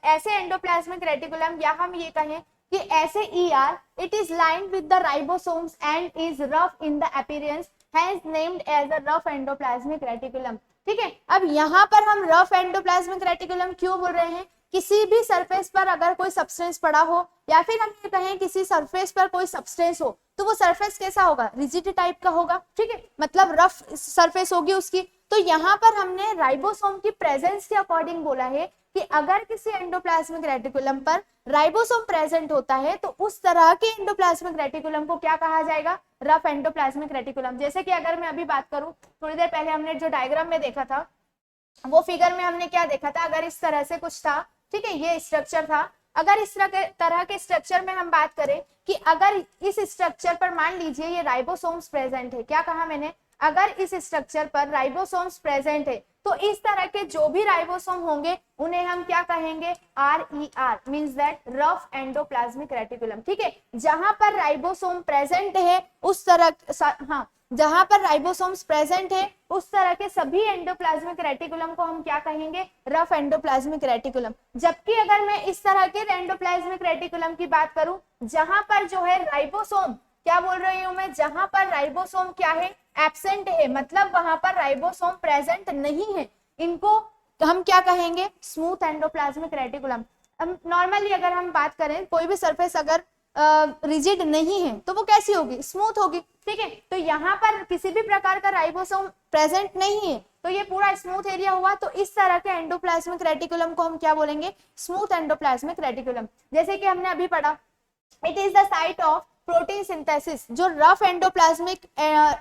Speaker 1: ऐसे एंडोप्लाज्मिक रेटिकुलम या हम ये कहें कि ऐसे ER it is lined with the ribosomes and is rough in the appearance, hence named as a rough endoplasmic reticulum। ठीक है, अब यहाँ पर हम रफ एंडोप्लाज्मिक रेटिकुलम क्यों बोल रहे हैं? किसी भी सरफेस पर अगर कोई सब्सटेंस पड़ा हो या फिर हम ये कहें किसी सरफेस पर कोई सब्सटेंस हो तो वो सरफेस कैसा होगा? रिजिड टाइप का होगा। ठीक है, मतलब रफ सरफेस होगी उसकी। तो यहाँ पर हमने राइबोसोम की प्रेजेंस के अकॉर्डिंग बोला है कि अगर किसी एंडोप्लाज्मिक रेटिकुलम पर राइबोसोम प्रेजेंट होता है तो उस तरह के एंडोप्लाज्मिक रेटिकुलम को क्या कहा जाएगा? Rough endoplasmic reticulum. जैसे कि अगर मैं अभी बात करूं, थोड़ी देर पहले हमने जो डायग्राम में देखा था वो फिगर में हमने क्या देखा था? अगर इस तरह से कुछ था, ठीक है, ये स्ट्रक्चर था। अगर इस तरह के स्ट्रक्चर में हम बात करें कि अगर इस स्ट्रक्चर पर मान लीजिए ये राइबोसोम्स प्रेजेंट है, क्या कहा मैंने? अगर इस स्ट्रक्चर पर राइबोसोम्स प्रेजेंट है तो इस तरह के जो भी राइबोसोम होंगे उन्हें हम क्या कहेंगे? RER means that rough endoplasmic reticulum. ठीक है, जहां पर राइबोसोम प्रेजेंट है उस तरह, हाँ, जहां पर राइबोसोम्स प्रेजेंट है उस तरह के सभी एंडोप्लाज्मिक रेटिकुलम को हम क्या कहेंगे? Rough endoplasmic reticulum. जबकि अगर मैं इस तरह के एंडोप्लाज्मिक रेटिकुलम की बात करूं जहां पर जो है राइबोसोम, क्या बोल रही हूं मैं? जहां पर राइबोसोम क्या है? एब्सेंट है, मतलब वहां पर राइबोसोम प्रेजेंट नहीं है, इनको हम क्या कहेंगे? Smooth endoplasmic reticulum. नॉर्मली अगर हम बात करें कोई भी सरफेस अगर रिजिड नहीं है तो वो कैसी होगी? स्मूथ होगी। ठीक है, तो यहाँ पर किसी भी प्रकार का राइबोसोम प्रेजेंट नहीं है तो ये पूरा स्मूथ एरिया हुआ। तो इस तरह के एंडोप्लाज्मिक रेटिकुलम को हम क्या बोलेंगे? Smooth endoplasmic reticulum. जैसे कि हमने अभी पढ़ा, it is the site of protein synthesis. जो रफ एंडोप्लाज्मिक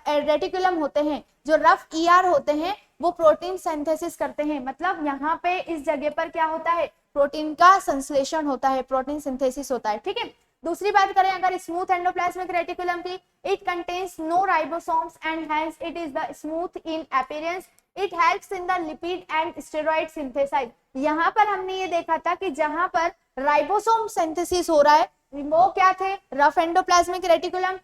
Speaker 1: रेटिकुलम होते हैं, जो रफ ER होते हैं, वो प्रोटीन सिंथेसिस करते हैं। मतलब यहाँ पे इस जगह पर क्या होता है? प्रोटीन का संश्लेषण होता है, प्रोटीन सिंथेसिस होता है। ठीक है, दूसरी बात करें अगर स्मूथ एंडोप्लाज्मिक रेटिकुलम की, it contains no ribosomes and hence it is the smooth in appearance. It helps in the lipid and steroid synthesize. यहाँ पर हमने ये देखा था कि जहां पर राइबोसोम सिंथेसिस हो रहा है वो क्या थे? Rough endoplasmic reticulum.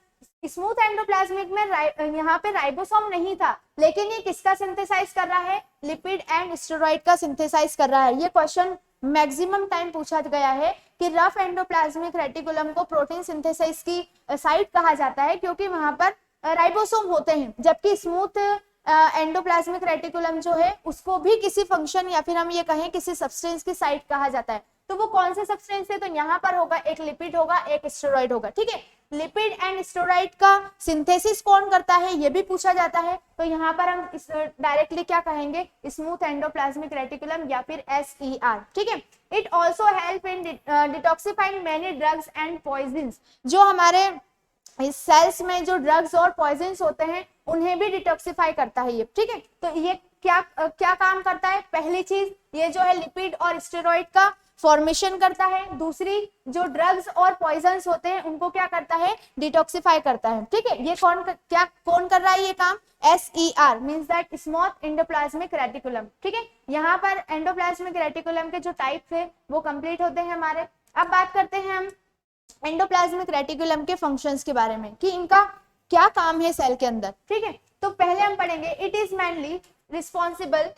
Speaker 1: Smooth endoplasmic में यहाँ पे राइबोसोम नहीं था, लेकिन ये किसका सिंथेसाइज कर रहा है? लिपिड एंड स्टेरॉइड का सिंथेसाइज कर रहा है। ये क्वेश्चन मैक्सिमम टाइम पूछा गया है कि रफ एंडोप्लाज्मिक रेटिकुलम को प्रोटीन सिंथेसाइज की साइट कहा जाता है क्योंकि वहां पर राइबोसोम होते हैं, जबकि स्मूथ एंडोप्लाज्मिक रेटिकुलम जो है उसको भी किसी फंक्शन या फिर हम ये कहें किसी सब्सटेंस की साइट कहा जाता है। तो वो कौन से सब्सटेंस है? तो यहाँ पर होगा एक लिपिड होगा, एक स्टेरॉइड होगा। ठीक है, लिपिड एंड स्टेरॉइड का सिंथेसिस कौन करता है ये भी पूछा जाता है। तो यहाँ पर हम डायरेक्टली क्या कहेंगे? स्मूथ एंडोप्लाज्मिक रेटिकुलम या फिर SER। ठीक है, it also help in detoxifying many drugs and poisons. जो हमारे इस सेल्स में जो ड्रग्स और पॉइजन्स होते हैं उन्हें भी डिटॉक्सिफाई करता है ये। ठीक है, तो ये क्या काम करता है? पहली चीज ये जो है लिपिड और स्टेरॉइड का फॉर्मेशन करता है। दूसरी जो ड्रग्स और पॉइजन्स होते हैं उनको क्या करता है? डिटॉक्सिफाई करता है। ठीक है, ये कौन कर रहा है ये काम? SER means that smooth endoplasmic reticulum. ठीक है, यहाँ पर एंडोप्लाज्मिक रेटिकुलम के जो टाइप थे वो कंप्लीट होते हैं हमारे। अब बात करते हैं हम एंडोप्लाज्मिक रेटिकुलम के फंक्शंस के बारे में कि इनका क्या काम है सेल के अंदर। ठीक है, तो पहले हम पढ़ेंगे इट इज मेनली रिस्पॉन्सिबल,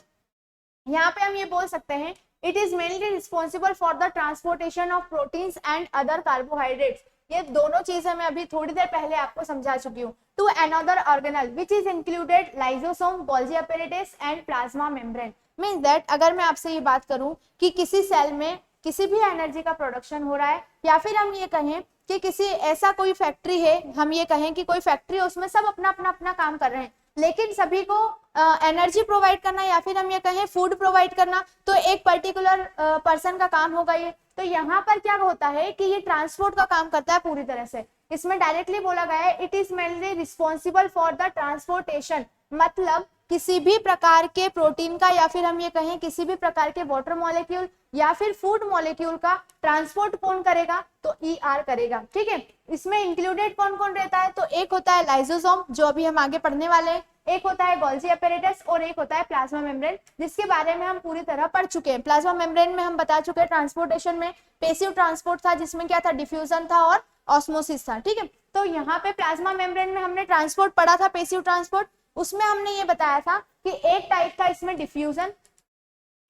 Speaker 1: यहाँ पे हम ये बोल सकते हैं it is mainly responsible for the transportation of proteins and other carbohydrates. ये दोनों चीजें मैं अभी थोड़ी देर पहले आपको समझा चुकी हूँ। To another organelle which is included lysosome, Golgi apparatus and plasma membrane. Means that अगर मैं आपसे ये बात करूं कि किसी सेल में किसी भी एनर्जी का प्रोडक्शन हो रहा है या फिर हम ये कहें कि किसी ऐसा कोई फैक्ट्री है, हम ये कहें कि कोई फैक्ट्री है उसमें सब अपना अपना अपना काम कर रहे हैं, लेकिन सभी को एनर्जी प्रोवाइड करना या फिर हम ये कहें फूड प्रोवाइड करना तो एक पर्टिकुलर पर्सन का काम होगा ये। तो यहाँ पर क्या होता है कि ये ट्रांसपोर्ट का काम करता है पूरी तरह से। इसमें डायरेक्टली बोला गया है it is mainly responsible for the transportation, मतलब किसी भी प्रकार के प्रोटीन का या फिर हम ये कहें किसी भी प्रकार के वाटर मॉलिक्यूल या फिर फूड मॉलिक्यूल का ट्रांसपोर्ट कौन करेगा? तो ER करेगा। ठीक है, इसमें इंक्लूडेड कौन कौन रहता है? तो एक होता है लाइसोसोम जो अभी हम आगे पढ़ने वाले हैं, एक होता है गोल्जी एपेरेटस और एक होता है प्लाज्मा मेम्ब्रेन जिसके बारे में हम पूरी तरह पढ़ चुके हैं। प्लाज्मा मेम्ब्रेन में हम बता चुके हैं ट्रांसपोर्टेशन में पैसिव ट्रांसपोर्ट था जिसमें क्या था? डिफ्यूजन था और ऑस्मोसिस था। ठीक है, तो यहाँ पे प्लाज्मा मेम्ब्रेन में हमने ट्रांसपोर्ट पढ़ा था, पैसिव ट्रांसपोर्ट। उसमें हमने ये बताया था कि एक टाइप था इसमें डिफ्यूजन,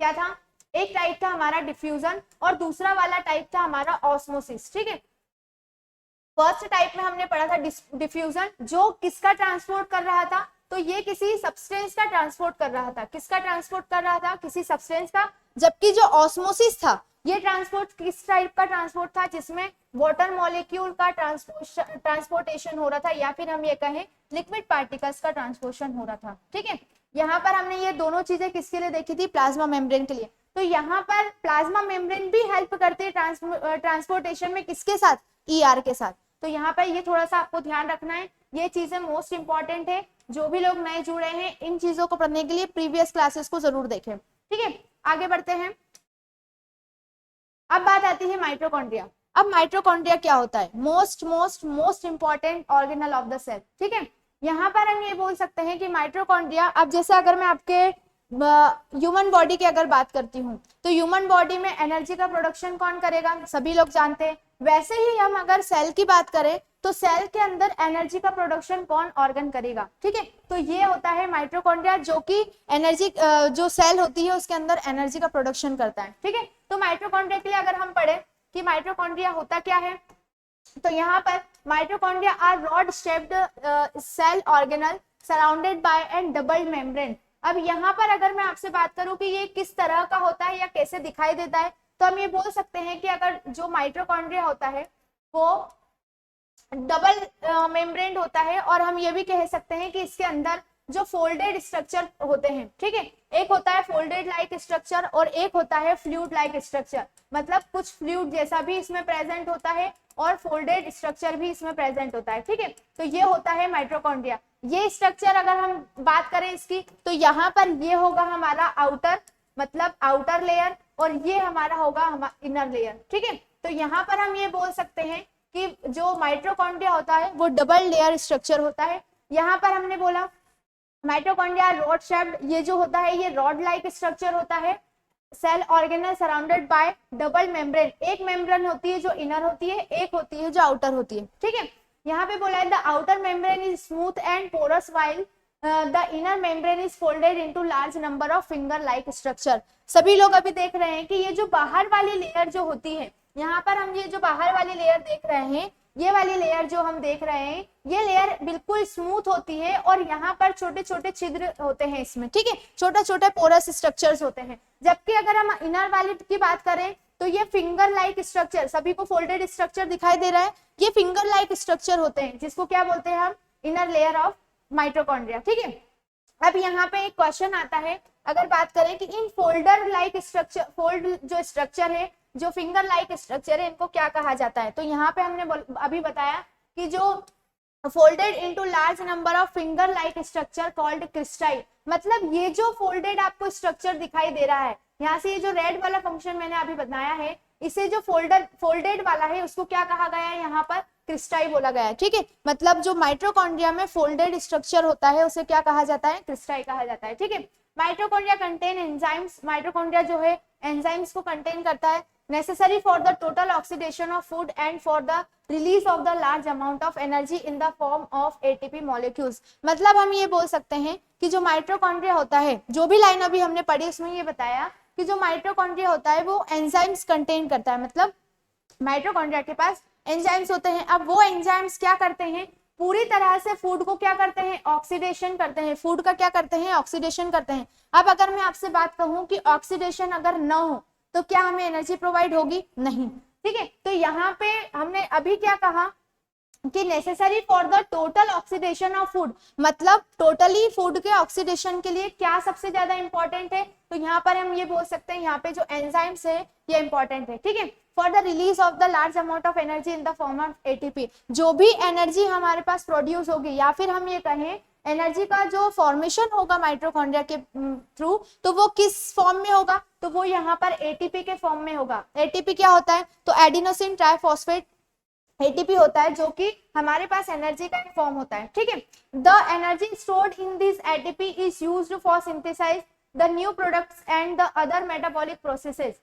Speaker 1: क्या था? एक टाइप था हमारा डिफ्यूजन और दूसरा वाला टाइप था हमारा ऑस्मोसिस। ठीक है, फर्स्ट टाइप में हमने पढ़ा था डिफ्यूजन, जो किसका ट्रांसपोर्ट कर रहा था, तो ये किसी सब्सटेंस का ट्रांसपोर्ट कर रहा था। किसका ट्रांसपोर्ट कर रहा था? किसी सब्सटेंस का। जबकि जो ऑस्मोसिस था, ये ट्रांसपोर्ट किस टाइप का ट्रांसपोर्ट था? जिसमें वाटर मॉलिक्यूल का ट्रांसपोर्टेशन हो रहा था, या फिर हम ये कहें लिक्विड पार्टिकल्स का ट्रांसपोर्टेशन हो रहा था। ठीक है, यहाँ पर हमने ये दोनों चीजें किसके लिए देखी थी? प्लाज्मा मेम्ब्रेन के लिए। तो यहाँ पर प्लाज्मा मेम्ब्रेन भी हेल्प करते हैं ट्रांसपोर्टेशन में, किसके साथ? ईआर के साथ। तो यहाँ पर ये थोड़ा सा आपको ध्यान रखना है, ये चीजें मोस्ट इंपॉर्टेंट है। जो भी लोग नए जुड़े हैं, इन चीजों को पढ़ने के लिए प्रीवियस क्लासेस को जरूर देखें। ठीक है, आगे बढ़ते हैं। अब बात आती है माइटोकॉन्ड्रिया। अब माइटोकॉन्ड्रिया क्या होता है? Most important organelle of the cell. ठीक है, यहाँ पर हम ये बोल सकते हैं कि माइटोकॉन्ड्रिया, अब जैसे अगर मैं आपके ह्यूमन बॉडी की अगर बात करती हूँ, तो ह्यूमन बॉडी में एनर्जी का प्रोडक्शन कौन करेगा? सभी लोग जानते हैं। वैसे ही हम अगर सेल की बात करें, तो सेल के अंदर एनर्जी का प्रोडक्शन कौन ऑर्गन करेगा? ठीक है, तो ये होता है माइटोकॉन्ड्रिया, जो कि एनर्जी, जो सेल होती है उसके अंदर एनर्जी का प्रोडक्शन करता है। ठीक है, तो माइटोकॉन्ड्रिया के लिए अगर हम पढ़े कि माइटोकॉन्ड्रिया होता क्या है, तो यहाँ पर mitochondria are rod shaped cell organelle surrounded by and double membrane. अब यहाँ पर अगर मैं आपसे बात करूं कि ये किस तरह का होता है या कैसे दिखाई देता है, तो हम ये बोल सकते हैं कि अगर जो माइटोकॉन्ड्रिया होता है वो डबल मेम्ब्रेन होता है, और हम ये भी कह सकते हैं कि इसके अंदर जो फोल्डेड स्ट्रक्चर होते हैं। ठीक है, एक होता है फोल्डेड लाइक स्ट्रक्चर और एक होता है फ्लूइड लाइक स्ट्रक्चर, मतलब कुछ फ्लूइड जैसा भी इसमें प्रेजेंट होता है और फोल्डेड स्ट्रक्चर भी इसमें प्रेजेंट होता है। ठीक है, तो ये होता है माइटोकॉन्ड्रिया। ये स्ट्रक्चर अगर हम बात करें इसकी, तो यहाँ पर ये होगा हमारा आउटर, मतलब आउटर लेयर, और ये हमारा होगा इनर लेयर। ठीक है, तो यहाँ पर हम ये बोल सकते हैं कि जो माइटोकॉन्ड्रिया होता है वो डबल लेयर स्ट्रक्चर होता है। यहाँ पर हमने बोला माइटोकॉन्ड्रिया रॉड शेप्ड, ये जो होता है ये रॉड लाइक स्ट्रक्चर होता है। Cell organelle surrounded by double membrane, एक मेम्ब्रेन होती है जो इनर होती है, एक होती है जो आउटर होती है। ठीक है, यहाँ पे बोला है the outer membrane is smooth and porous while the inner membrane is folded into large number of finger like structure. सभी लोग अभी देख रहे हैं कि ये जो बाहर वाली लेयर जो होती है, यहाँ पर हम ये जो बाहर वाली लेयर देख रहे हैं, ये वाली लेयर जो हम देख रहे हैं, ये लेयर बिल्कुल स्मूथ होती है और यहाँ पर छोटे छोटे छिद्र होते हैं इसमें। ठीक है, छोटे छोटे पोरस स्ट्रक्चर्स होते हैं। जबकि अगर हम इनर वाली की बात करें, तो ये फिंगर लाइक स्ट्रक्चर, सभी को फोल्डेड स्ट्रक्चर दिखाई दे रहा है, ये फिंगर लाइक स्ट्रक्चर होते हैं, जिसको क्या बोलते हैं हम? Inner layer of mitochondria. ठीक है, अब यहाँ पे एक क्वेश्चन आता है, अगर बात करें कि in folder like structure, fold जो स्ट्रक्चर है, जो फिंगर लाइक स्ट्रक्चर है, इनको क्या कहा जाता है? तो यहाँ पे हमने अभी बताया कि जो folded into large number of finger like structure called cristae, मतलब ये जो फोल्डेड आपको स्ट्रक्चर दिखाई दे रहा है, यहाँ से ये जो रेड वाला फंक्शन मैंने अभी बताया है, इसे जो फोल्डेड वाला है उसको क्या कहा गया है? यहाँ पर क्रिस्टाई बोला गया है। ठीक है, मतलब जो माइटोकॉन्ड्रिया में फोल्डेड स्ट्रक्चर होता है उसे क्या कहा जाता है? क्रिस्टाई कहा जाता है। ठीक है, माइटोकॉन्ड्रिया कंटेन एंजाइम्स, माइटोकॉन्ड्रिया जो है एंजाइम्स को कंटेन करता है, necessary for the total oxidation of food and for the release of the large amount of energy in the form of ATP molecules। मतलब हम ये बोल सकते हैं कि जो माइटोकॉन्ड्रिया होता है, जो भी लाइन अभी हमने पढ़ी उसमें ये बताया कि जो माइटोकॉन्ड्रिया होता है वो एंजाइम्स कंटेन करता है, मतलब माइटोकॉन्ड्रिया के पास एंजाइम्स होते हैं। अब वो एंजाइम्स क्या करते हैं? पूरी तरह से फूड को क्या करते हैं? ऑक्सीडेशन करते हैं। फूड का क्या करते हैं? ऑक्सीडेशन करते हैं। अब अगर मैं आपसे बात कहूं कि ऑक्सीडेशन अगर न हो तो क्या हमें एनर्जी प्रोवाइड होगी? नहीं। ठीक है, तो यहाँ पे हमने अभी क्या कहा कि necessary for the total oxidation of food, मतलब टोटली फूड के ऑक्सीडेशन के लिए क्या सबसे ज्यादा इंपॉर्टेंट है? तो यहाँ पर हम ये बोल सकते हैं, यहाँ पे जो एंजाइम्स है ये इंपॉर्टेंट है। ठीक है, for the release of the large amount of energy in the form of ATP, जो भी एनर्जी हमारे पास प्रोड्यूस होगी, या फिर हम ये कहें एनर्जी का जो फॉर्मेशन होगा माइटोकॉन्ड्रिया के थ्रू, तो वो किस फॉर्म में होगा? तो वो यहाँ पर एटीपी के फॉर्म में होगा। एटीपी क्या होता है? तो एडिनोसिन ट्राइफॉस्फेट एटीपी होता है, जो कि हमारे पास एनर्जी का फॉर्म होता है। ठीक है, the energy stored in this ATP is used for synthesise the new products and the other metabolic processes.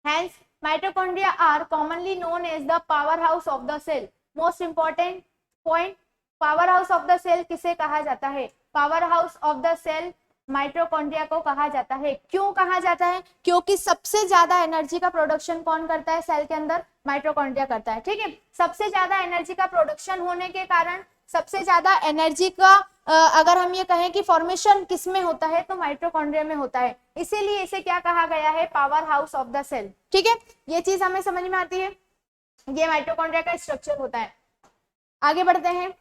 Speaker 1: Hence, mitochondria are commonly known as the powerhouse of the cell. Most important point, powerhouse of the cell किसे कहा जाता है? Powerhouse of the cell mitochondria को कहा जाता है। क्यों कहा जाता है? क्योंकि सबसे ज्यादा एनर्जी का प्रोडक्शन कौन करता है सेल के अंदर? माइटोकॉन्ड्रिया करता है। ठीक है, सबसे ज्यादा एनर्जी का प्रोडक्शन होने के कारण सबसे ज्यादा एनर्जी का अगर हम ये कहें कि फॉर्मेशन किस में होता है तो माइटोकॉन्ड्रिया में होता है, इसीलिए इसे क्या कहा गया है? Power house of the cell. ठीक है, ये चीज हमें समझ में आती है, ये माइटोकॉन्ड्रिया का स्ट्रक्चर होता है। आगे बढ़ते हैं,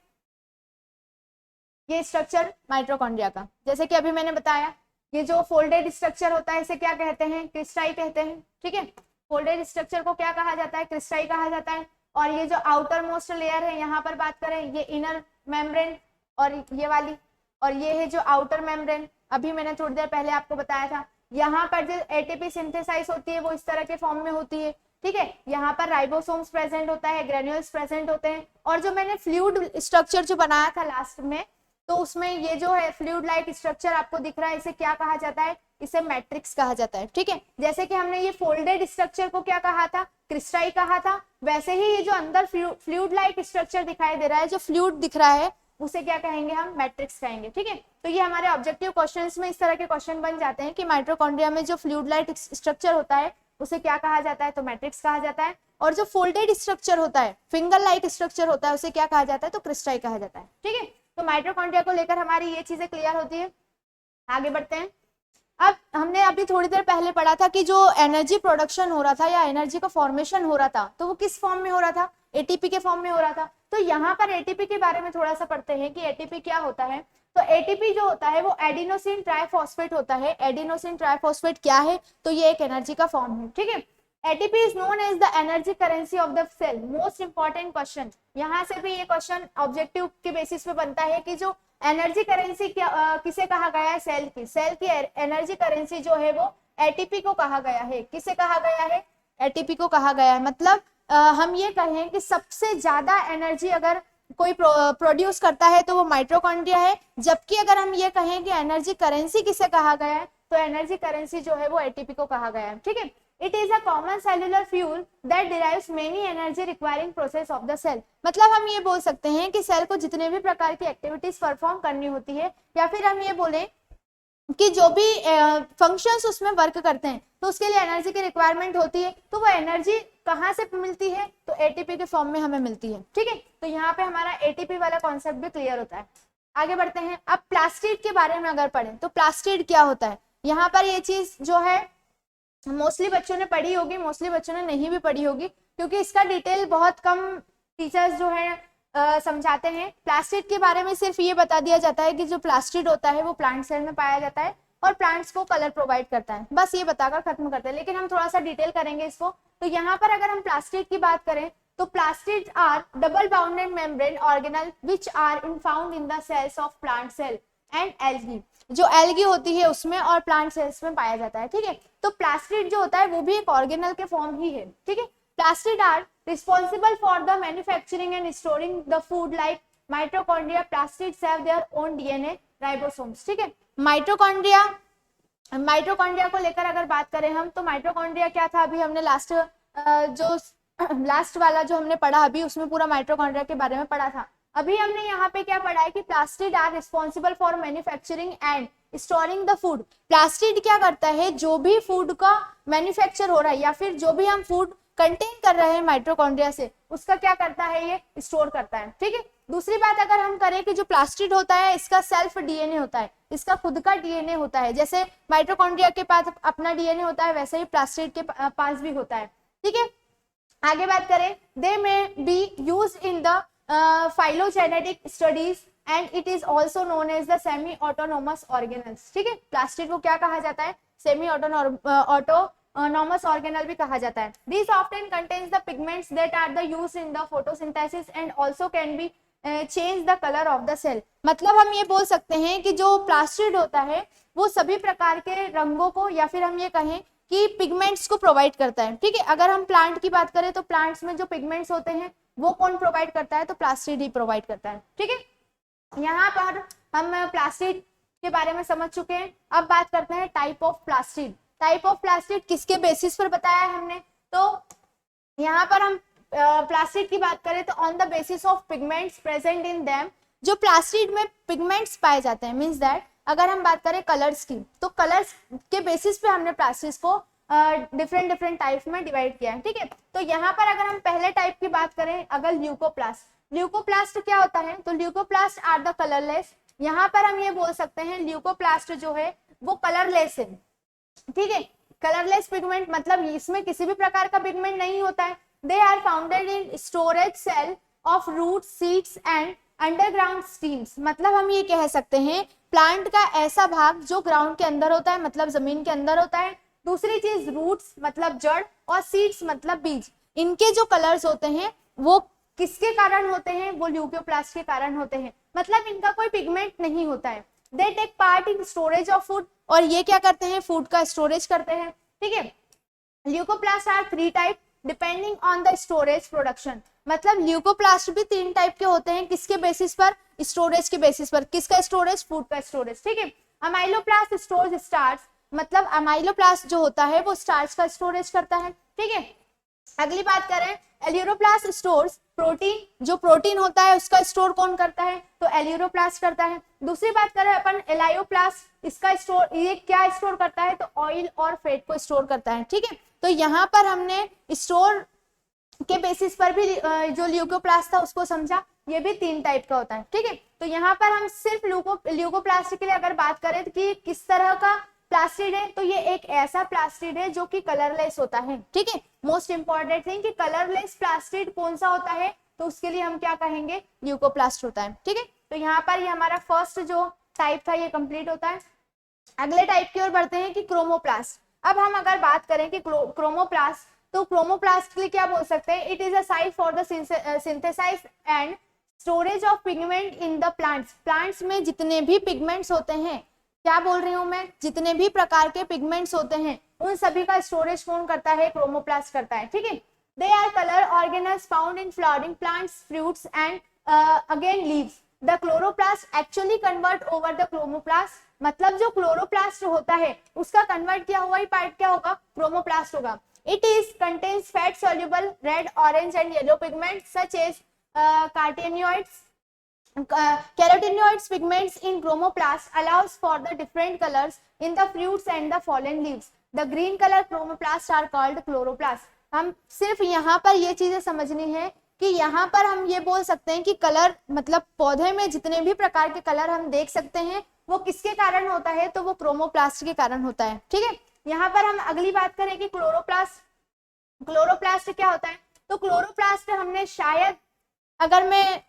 Speaker 1: ये स्ट्रक्चर माइटोकॉन्ड्रिया का, जैसे कि अभी मैंने बताया, ये जो फोल्डेड स्ट्रक्चर होता है इसे क्या कहते हैं? क्रिस्टाई कहते हैं। ठीक है, फोल्डेड स्ट्रक्चर को क्या कहा जाता है? क्रिस्टाई कहा जाता है। और ये जो आउटर मोस्ट लेयर है, यहाँ पर बात करें, ये इनर मेम्ब्रेन और ये वाली, और ये है जो आउटर मेम्ब्रेन, अभी मैंने थोड़ी देर पहले आपको बताया था। यहाँ पर जो एटीपी सिंथेसाइज होती है वो इस तरह के फॉर्म में होती है। ठीक है, यहाँ पर राइबोसोम्स प्रेजेंट होता है, ग्रेन्यूल्स प्रेजेंट होते हैं, और जो मैंने फ्लूइड स्ट्रक्चर जो बनाया था लास्ट में, तो उसमें ये जो है फ्लूइड लाइक स्ट्रक्चर आपको दिख रहा है, इसे क्या कहा जाता है? इसे मैट्रिक्स कहा जाता है। ठीक है, जैसे कि हमने ये फोल्डेड स्ट्रक्चर को क्या कहा था? क्रिस्टाई कहा था, वैसे ही ये जो अंदर फ्लूइड लाइक स्ट्रक्चर दिखाई दे रहा है, जो फ्लूइड दिख रहा है, उसे क्या कहेंगे हम? मैट्रिक्स कहेंगे। ठीक है, तो ये हमारे ऑब्जेक्टिव क्वेश्चंस में इस तरह के क्वेश्चन बन जाते हैं कि माइटोकॉन्ड्रिया में जो फ्लूइड लाइक स्ट्रक्चर होता है उसे क्या कहा जाता है? तो मैट्रिक्स कहा जाता है। और जो फोल्डेड स्ट्रक्चर होता है, फिंगर लाइक स्ट्रक्चर होता है, उसे क्या कहा जाता है? तो क्रिस्टाई कहा जाता है। ठीक है, तो माइटोकॉन्ड्रिया को लेकर हमारी ये चीजें क्लियर होती है। आगे बढ़ते हैं। अब हमने अभी थोड़ी देर पहले पढ़ा था कि जो एनर्जी प्रोडक्शन हो रहा था या एनर्जी का फॉर्मेशन हो रहा था, तो वो किस फॉर्म में हो रहा था? एटीपी के फॉर्म में हो रहा था। तो यहाँ पर एटीपी के बारे में थोड़ा सा पढ़ते हैं कि एटीपी क्या होता है। तो एटीपी जो होता है वो एडिनोसिन ट्राइफॉस्फेट होता है। एडिनोसिन ट्राइफॉस्फेट क्या है? तो ये एक एनर्जी का फॉर्म है। ठीक है, ATP is known as the energy currency of the cell. Most important question, यहाँ से भी ये क्वेश्चन ऑब्जेक्टिव के बेसिस पे बनता है कि जो एनर्जी करेंसी किसे कहा गया है? सेल की। सेल की एनर्जी करेंसी जो है वो एटीपी को कहा गया है। किसे कहा गया है? एटीपी को कहा गया है। मतलब हम ये कहें कि सबसे ज्यादा एनर्जी अगर कोई प्रोड्यूस करता है तो वो माइटोकॉन्ड्रिया है, जबकि अगर हम ये कहें कि एनर्जी करेंसी किसे कहा गया है, तो एनर्जी करेंसी जो है वो एटीपी को कहा गया है। ठीक है, It is a common cellular fuel that derives many energy requiring process of the cell. मतलब हम ये बोल सकते हैं कि सेल को जितने भी प्रकार की एक्टिविटीज परफॉर्म करनी होती है, या फिर हम ये बोलें कि जो भी फंक्शंस उसमें वर्क करते हैं, तो उसके लिए एनर्जी की रिक्वायरमेंट होती है। तो वो एनर्जी कहाँ से मिलती है? तो एटीपी के फॉर्म में हमें मिलती है। ठीक है, तो यहाँ पे हमारा एटीपी वाला कॉन्सेप्ट भी क्लियर होता है। आगे बढ़ते हैं। अब प्लास्टिड के बारे में अगर पढ़ें तो प्लास्टिड क्या होता है? यहाँ पर ये चीज जो है मोस्टली बच्चों ने पढ़ी होगी, मोस्टली बच्चों ने नहीं भी पढ़ी होगी, क्योंकि इसका डिटेल बहुत कम टीचर्स जो है समझाते हैं। प्लास्टिड के बारे में सिर्फ ये बता दिया जाता है कि जो प्लास्टिड होता है वो प्लांट सेल में पाया जाता है और प्लांट्स को कलर प्रोवाइड करता है, बस ये बताकर खत्म करते हैं। लेकिन हम थोड़ा सा डिटेल करेंगे इसको। तो यहाँ पर अगर हम प्लास्टिड की बात करें तो plastid are double bounded membrane organelle which are found in the cells of plant cell and algae. जो एल्गी होती है उसमें और प्लांट सेल्स में पाया जाता है। ठीक है, तो प्लास्टिड जो होता है वो भी एक ऑर्गेनल के फॉर्म ही है। ठीक है, plastid are responsible for the manufacturing and storing the food like mitochondria. Plastids have their own DNA ribosomes. ठीक है, माइटोकॉन्ड्रिया को लेकर अगर बात करें हम, तो माइटोकॉन्ड्रिया क्या था? अभी हमने लास्ट वाला जो हमने पढ़ा अभी, उसमें पूरा माइटोकॉन्ड्रिया के बारे में पढ़ा था। अभी हमने यहाँ पे क्या पढ़ा है कि plastid are responsible for manufacturing and storing the food. Plastid क्या करता है? जो भी फूड का मैन्युफैक्चर हो रहा है या फिर जो भी हम फूड कंटेन कर रहे हैं माइटोकॉन्ड्रिया से, उसका क्या करता है? ये स्टोर करता है। ठीक है, दूसरी बात अगर हम करें कि जो प्लास्टिड होता है इसका सेल्फ डीएनए होता है, इसका खुद का डीएनए होता है। जैसे माइटोकॉन्ड्रिया के पास अपना डीएनए होता है, वैसे ही प्लास्टिड के पास भी होता है। ठीक है, आगे बात करें, दे में B use in the phylogenetic studies and it is also known as the semi autonomous organelles। ठीक है, प्लास्टिड को क्या कहा जाता है? सेमी autonomous organelle भी कहा जाता है। These often contains the pigments that are the used in the photosynthesis and also can be change the color of the cell। मतलब हम ये बोल सकते हैं कि जो प्लास्टिड होता है वो सभी प्रकार के रंगों को या फिर हम ये कहें कि पिगमेंट्स को प्रोवाइड करता है। ठीक है, अगर हम प्लांट की बात करें तो प्लांट्स में जो पिगमेंट्स होते हैं वो कौन प्रोवाइड करता है? तो प्लास्टिड ही प्रोवाइड करता है। ठीक है, यहाँ पर हम प्लास्टिड के बारे में समझ चुके हैं। अब बात करते हैं type of plastid. Type of plastid किसके बेसिस पर बताया है हमने? तो यहाँ पर हम प्लास्टिड की बात करें तो on the basis of pigments present in them. जो प्लास्टिड में पिगमेंट्स पाए जाते हैं मींस दैट अगर हम बात करें कलर्स की, तो कलर्स के बेसिस पे हमने प्लास्टिड्स को डिफरेंट डिफरेंट टाइप में डिवाइड किया है, ठीक है। तो यहाँ पर अगर हम पहले टाइप की बात करें, अगर ल्यूकोप्लास्ट, ल्यूकोप्लास्ट क्या होता है, तो ल्यूकोप्लास्ट आर द कलरलेस। यहाँ पर हम ये बोल सकते हैं ल्यूकोप्लास्ट जो है वो कलरलेस है, ठीक है। कलरलेस पिगमेंट मतलब इसमें किसी भी प्रकार का पिगमेंट नहीं होता है। They are founded in storage cell of root seeds and underground stems, मतलब हम ये कह सकते हैं प्लांट का ऐसा भाग जो ग्राउंड के अंदर होता है, मतलब जमीन के अंदर होता है। दूसरी चीज रूट्स मतलब जड़, और सीड्स मतलब बीज, इनके जो कलर्स होते हैं वो किसके कारण होते हैं, वो ल्यूकोप्लास्ट के कारण होते हैं, मतलब इनका कोई पिगमेंट नहीं होता है। They take part in storage of food, और ये क्या करते हैं, फूड का स्टोरेज करते हैं, ठीक है। Leucoplast are 3 type depending on the storage production, मतलब ल्यूकोप्लास्ट भी 3 टाइप के होते हैं, किसके बेसिस पर, स्टोरेज के बेसिस पर। किसका स्टोरेज, फूड का स्टोरेज, ठीक है। अमाइलोप्लास्ट स्टोर्स स्टार्च, मतलब अमाइलोप्लास्ट जो होता है वो स्टार्च का स्टोरेज करता है, ठीक है। अगली बात करें, एल्यूरोप्लास्ट स्टोर्स प्रोटीन, जो प्रोटीन होता है उसका स्टोर कौन करता है, तो एल्यूरोप्लास्ट करता है। दूसरी बात करें अपन एलायोप्लास्ट, इसका स्टोर, ये क्या स्टोर करता है, तो ऑयल और फैट को स्टोर करता है, ठीक है। तो यहाँ पर हमने स्टोर के बेसिस पर भी जो ल्यूकोप्लास्ट था उसको समझा, ये भी 3 टाइप का होता है, ठीक है। तो यहाँ पर हम सिर्फ ल्यूकोप्लास्ट के लिए अगर बात करें कि किस तरह का प्लास्टिड है, तो ये एक ऐसा प्लास्टिड है जो कि कलरलेस होता है, ठीक है। मोस्ट इंपॉर्टेंट थिंग कि कलरलेस प्लास्टिड कौन सा होता है, तो उसके लिए हम क्या कहेंगे, ल्यूकोप्लास्ट होता है, ठीक है। तो यहाँ पर ये हमारा फर्स्ट जो टाइप था ये कंप्लीट होता है। अगले टाइप की ओर बढ़ते हैं कि क्रोमोप्लास्ट। अब हम अगर बात करें कि क्रोमोप्लास्ट, तो क्रोमोप्लास्ट के लिए क्या बोल सकते हैं, it is a site for the synthesize and storage of pigment in the plants, plants में जितने भी पिगमेंट्स होते हैं, क्या बोल रही हूं मैं, जितने भी प्रकार के पिगमेंट्स होते हैं उन सभी का स्टोरेज कौन करता है, क्रोमोप्लास्ट करता है, ठीक है। They are colour organelles found in flowering plants, fruits and again leaves. The chloroplast actually convert over the chromoplast, मतलब जो क्लोरोप्लास्ट होता है उसका कन्वर्ट किया हुआ ही पार्ट क्या होगा, क्रोमोप्लास्ट होगा। It is contains fat soluble red, orange and yellow pigment such as carotenoids. Carotenoids pigments in chromoplast allows for the different colors in the fruits and the fallen leaves. The green color chromoplasts are called chloroplasts. हम सिर्फ यहाँ पर ये चीजें समझनी है कि यहाँ पर हम ये बोल सकते हैं कि कलर मतलब पौधे में जितने भी प्रकार के कलर हम देख सकते हैं वो किसके कारण होता है, तो वो क्रोमोप्लास्ट के कारण होता है, ठीक है। यहाँ पर हम अगली बात करें कि क्लोरोप्लास्ट क्या होता है, तो क्लोरोप्लास्ट हमने शायद, अगर मैं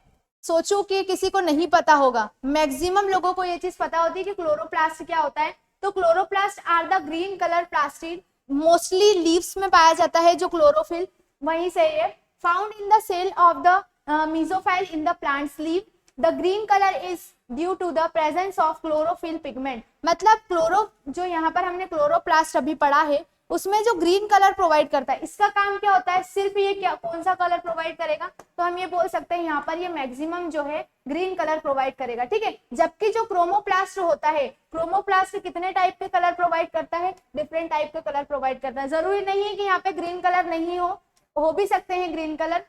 Speaker 1: सोचूं कि किसी को नहीं पता होगा, मैक्सिमम लोगों को ये चीज पता होती है कि क्लोरोप्लास्ट क्या होता है। तो chloroplast are the green colour plastid, mostly leaves में पाया जाता है जो क्लोरोफिल, वहीं से ये found in the cell of the mesophyll in the plants leave. The green colour is due to the presence of chlorophyll pigment, मतलब क्लोरो जो यहाँ पर हमने क्लोरोप्लास्ट अभी पढ़ा है उसमें जो ग्रीन कलर प्रोवाइड करता है, इसका काम क्या होता है, सिर्फ ये क्या कौन सा कलर प्रोवाइड करेगा, तो हम ये बोल सकते हैं यहाँ पर ये मैक्सिमम जो है ग्रीन कलर प्रोवाइड करेगा, ठीक है। जबकि जो क्रोमोप्लास्ट होता है, क्रोमोप्लास्ट कितने टाइप के कलर प्रोवाइड करता है, डिफरेंट टाइप के कलर प्रोवाइड करता है। जरूरी नहीं है कि यहाँ पे ग्रीन कलर नहीं हो भी सकते हैं ग्रीन कलर,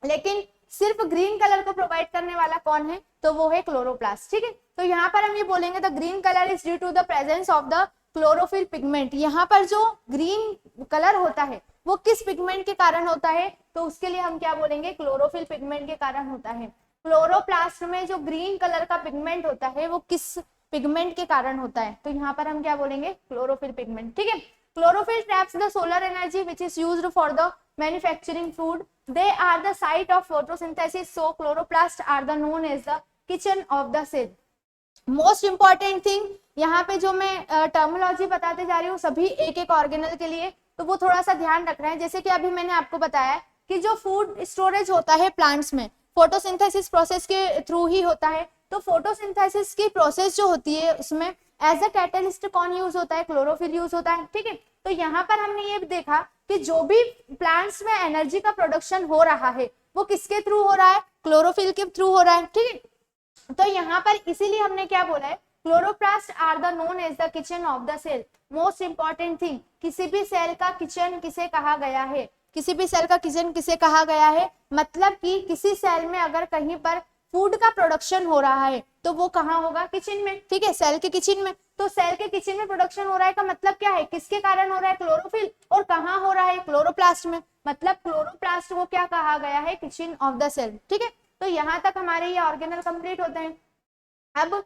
Speaker 1: लेकिन सिर्फ ग्रीन कलर को प्रोवाइड करने वाला कौन है, तो वो है क्लोरोप्लास्ट, ठीक है। तो यहाँ पर हम ये बोलेंगे the green colour is due to the presence of the chlorophyll pigment. यहाँ पर जो ग्रीन कलर होता है वो किस पिगमेंट के कारण होता है, तो उसके लिए हम क्या बोलेंगे, क्लोरोफिल पिगमेंट के कारण होता है। क्लोरोप्लास्ट में जो ग्रीन कलर का पिगमेंट होता है वो किस पिगमेंट के कारण होता है, तो यहाँ पर हम क्या बोलेंगे, क्लोरोफिल पिगमेंट, ठीक है। Chlorophyll traps the solar energy which is used for the manufacturing food. They are the site of photosynthesis, so chloroplast are the known as the kitchen of the cell. Most important thing यहाँ पे जो मैं टर्मिनोलॉजी बताते जा रही हूँ सभी एक एक ऑर्गेनल के लिए, तो वो थोड़ा सा ध्यान रखना है। जैसे कि अभी मैंने आपको बताया कि जो फूड स्टोरेज होता है प्लांट्स में फोटोसिंथेसिस प्रोसेस के थ्रू ही होता है, तो फोटोसिंथेसिस की प्रोसेस जो होती है उसमें एज अ कैटलिस्ट कौन यूज होता है, क्लोरोफिल यूज होता है, ठीक है। तो यहाँ पर हमने ये देखा कि जो भी प्लांट्स में एनर्जी का प्रोडक्शन हो रहा है वो किसके थ्रू हो रहा है, क्लोरोफिल के थ्रू हो रहा है, ठीक है। तो यहाँ पर इसीलिए हमने क्या बोला है, chloroplast are the known as the kitchen of the cell. Most important thing, किसी भी सेल का किचन किसे कहा गया है, किसी भी सेल का किचन किसे कहा गया है, मतलब कि किसी सेल में अगर कहीं पर फूड का प्रोडक्शन हो रहा है तो वो कहाँ होगा, किचन में, ठीक है, सेल के किचन में। तो सेल के किचन में प्रोडक्शन हो रहा है का मतलब क्या है, किसके कारण हो रहा है, क्लोरोफिल, और कहाँ हो रहा है, क्लोरोप्लास्ट में, मतलब क्लोरोप्लास्ट को क्या कहा गया है, किचन ऑफ द सेल, ठीक है। तो यहाँ तक हमारे ये ऑर्गेनल कंप्लीट होते हैं। अब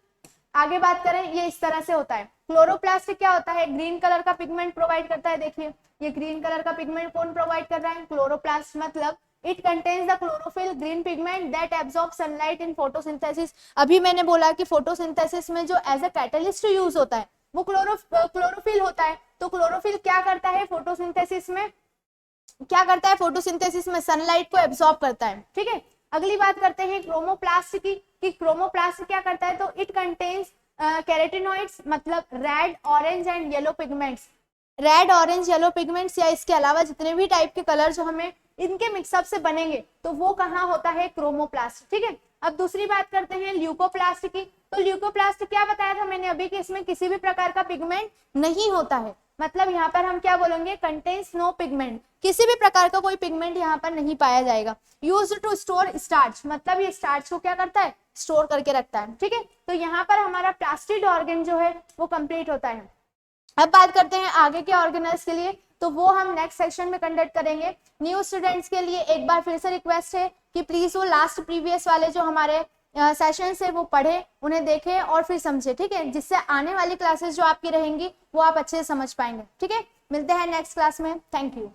Speaker 1: आगे बात करें, ये इस तरह से होता है। क्लोरोप्लास्ट क्या होता है, ग्रीन कलर का पिगमेंट प्रोवाइड करता है। देखिए ये ग्रीन कलर का पिगमेंट कौन प्रोवाइड कर रहा है, क्लोरोप्लास्ट, मतलब it contains the chlorophyll green pigment that absorb sunlight in photosynthesis. अभी मैंने बोला कि फोटोसिंथेसिस में जो एज अ कैटलिस्ट यूज होता है वो क्लोरोफिल होता है। तो क्लोरोफिल क्या करता है, फोटोसिंथेसिस में क्या करता है, फोटोसिंथेसिस में सनलाइट को एब्जॉर्ब करता है, ठीक है। अगली बात करते हैं क्रोमोप्लास्ट की, कि क्रोमोप्लास्ट क्या करता है, तो इट कंटेन्स कैरोटिनॉइड्स, मतलब red, orange and yellow pigments. Red, orange, yellow pigments या इसके अलावा जितने भी टाइप के कलर जो हमें इनके मिक्सअप से बनेंगे तो वो कहाँ होता है, क्रोमोप्लास्ट, ठीक है। अब दूसरी बात करते हैं ल्यूकोप्लास्ट की। तो ल्यूकोप्लास्ट क्या बताया था मैंने अभी कि इसमें किसी भी प्रकार का पिगमेंट नहीं होता है, मतलब यहाँ पर हम क्या बोलेंगे, कंटेन्स नो पिगमेंट, किसी भी प्रकार का कोई पिगमेंट यहाँ पर नहीं पाया जाएगा। यूज्ड टू स्टोर स्टार्च, मतलब ये स्टार्च को क्या करता है, स्टोर करके रखता है, ठीक है। तो यहाँ पर हमारा प्लास्टिड ऑर्गन जो है वो कंप्लीट होता है। अब बात करते हैं आगे के ऑर्गेनल्स के लिए, तो वो हम नेक्स्ट सेक्शन में कंडक्ट करेंगे। न्यू स्टूडेंट्स के लिए एक बार फिर से रिक्वेस्ट है कि प्लीज वो लास्ट प्रीवियस वाले जो हमारे सेशन से वो पढ़े, उन्हें देखें और फिर समझे, ठीक है, जिससे आने वाली क्लासेस जो आपकी रहेंगी वो आप अच्छे से समझ पाएंगे, ठीक है। मिलते हैं नेक्स्ट क्लास में, थैंक यू।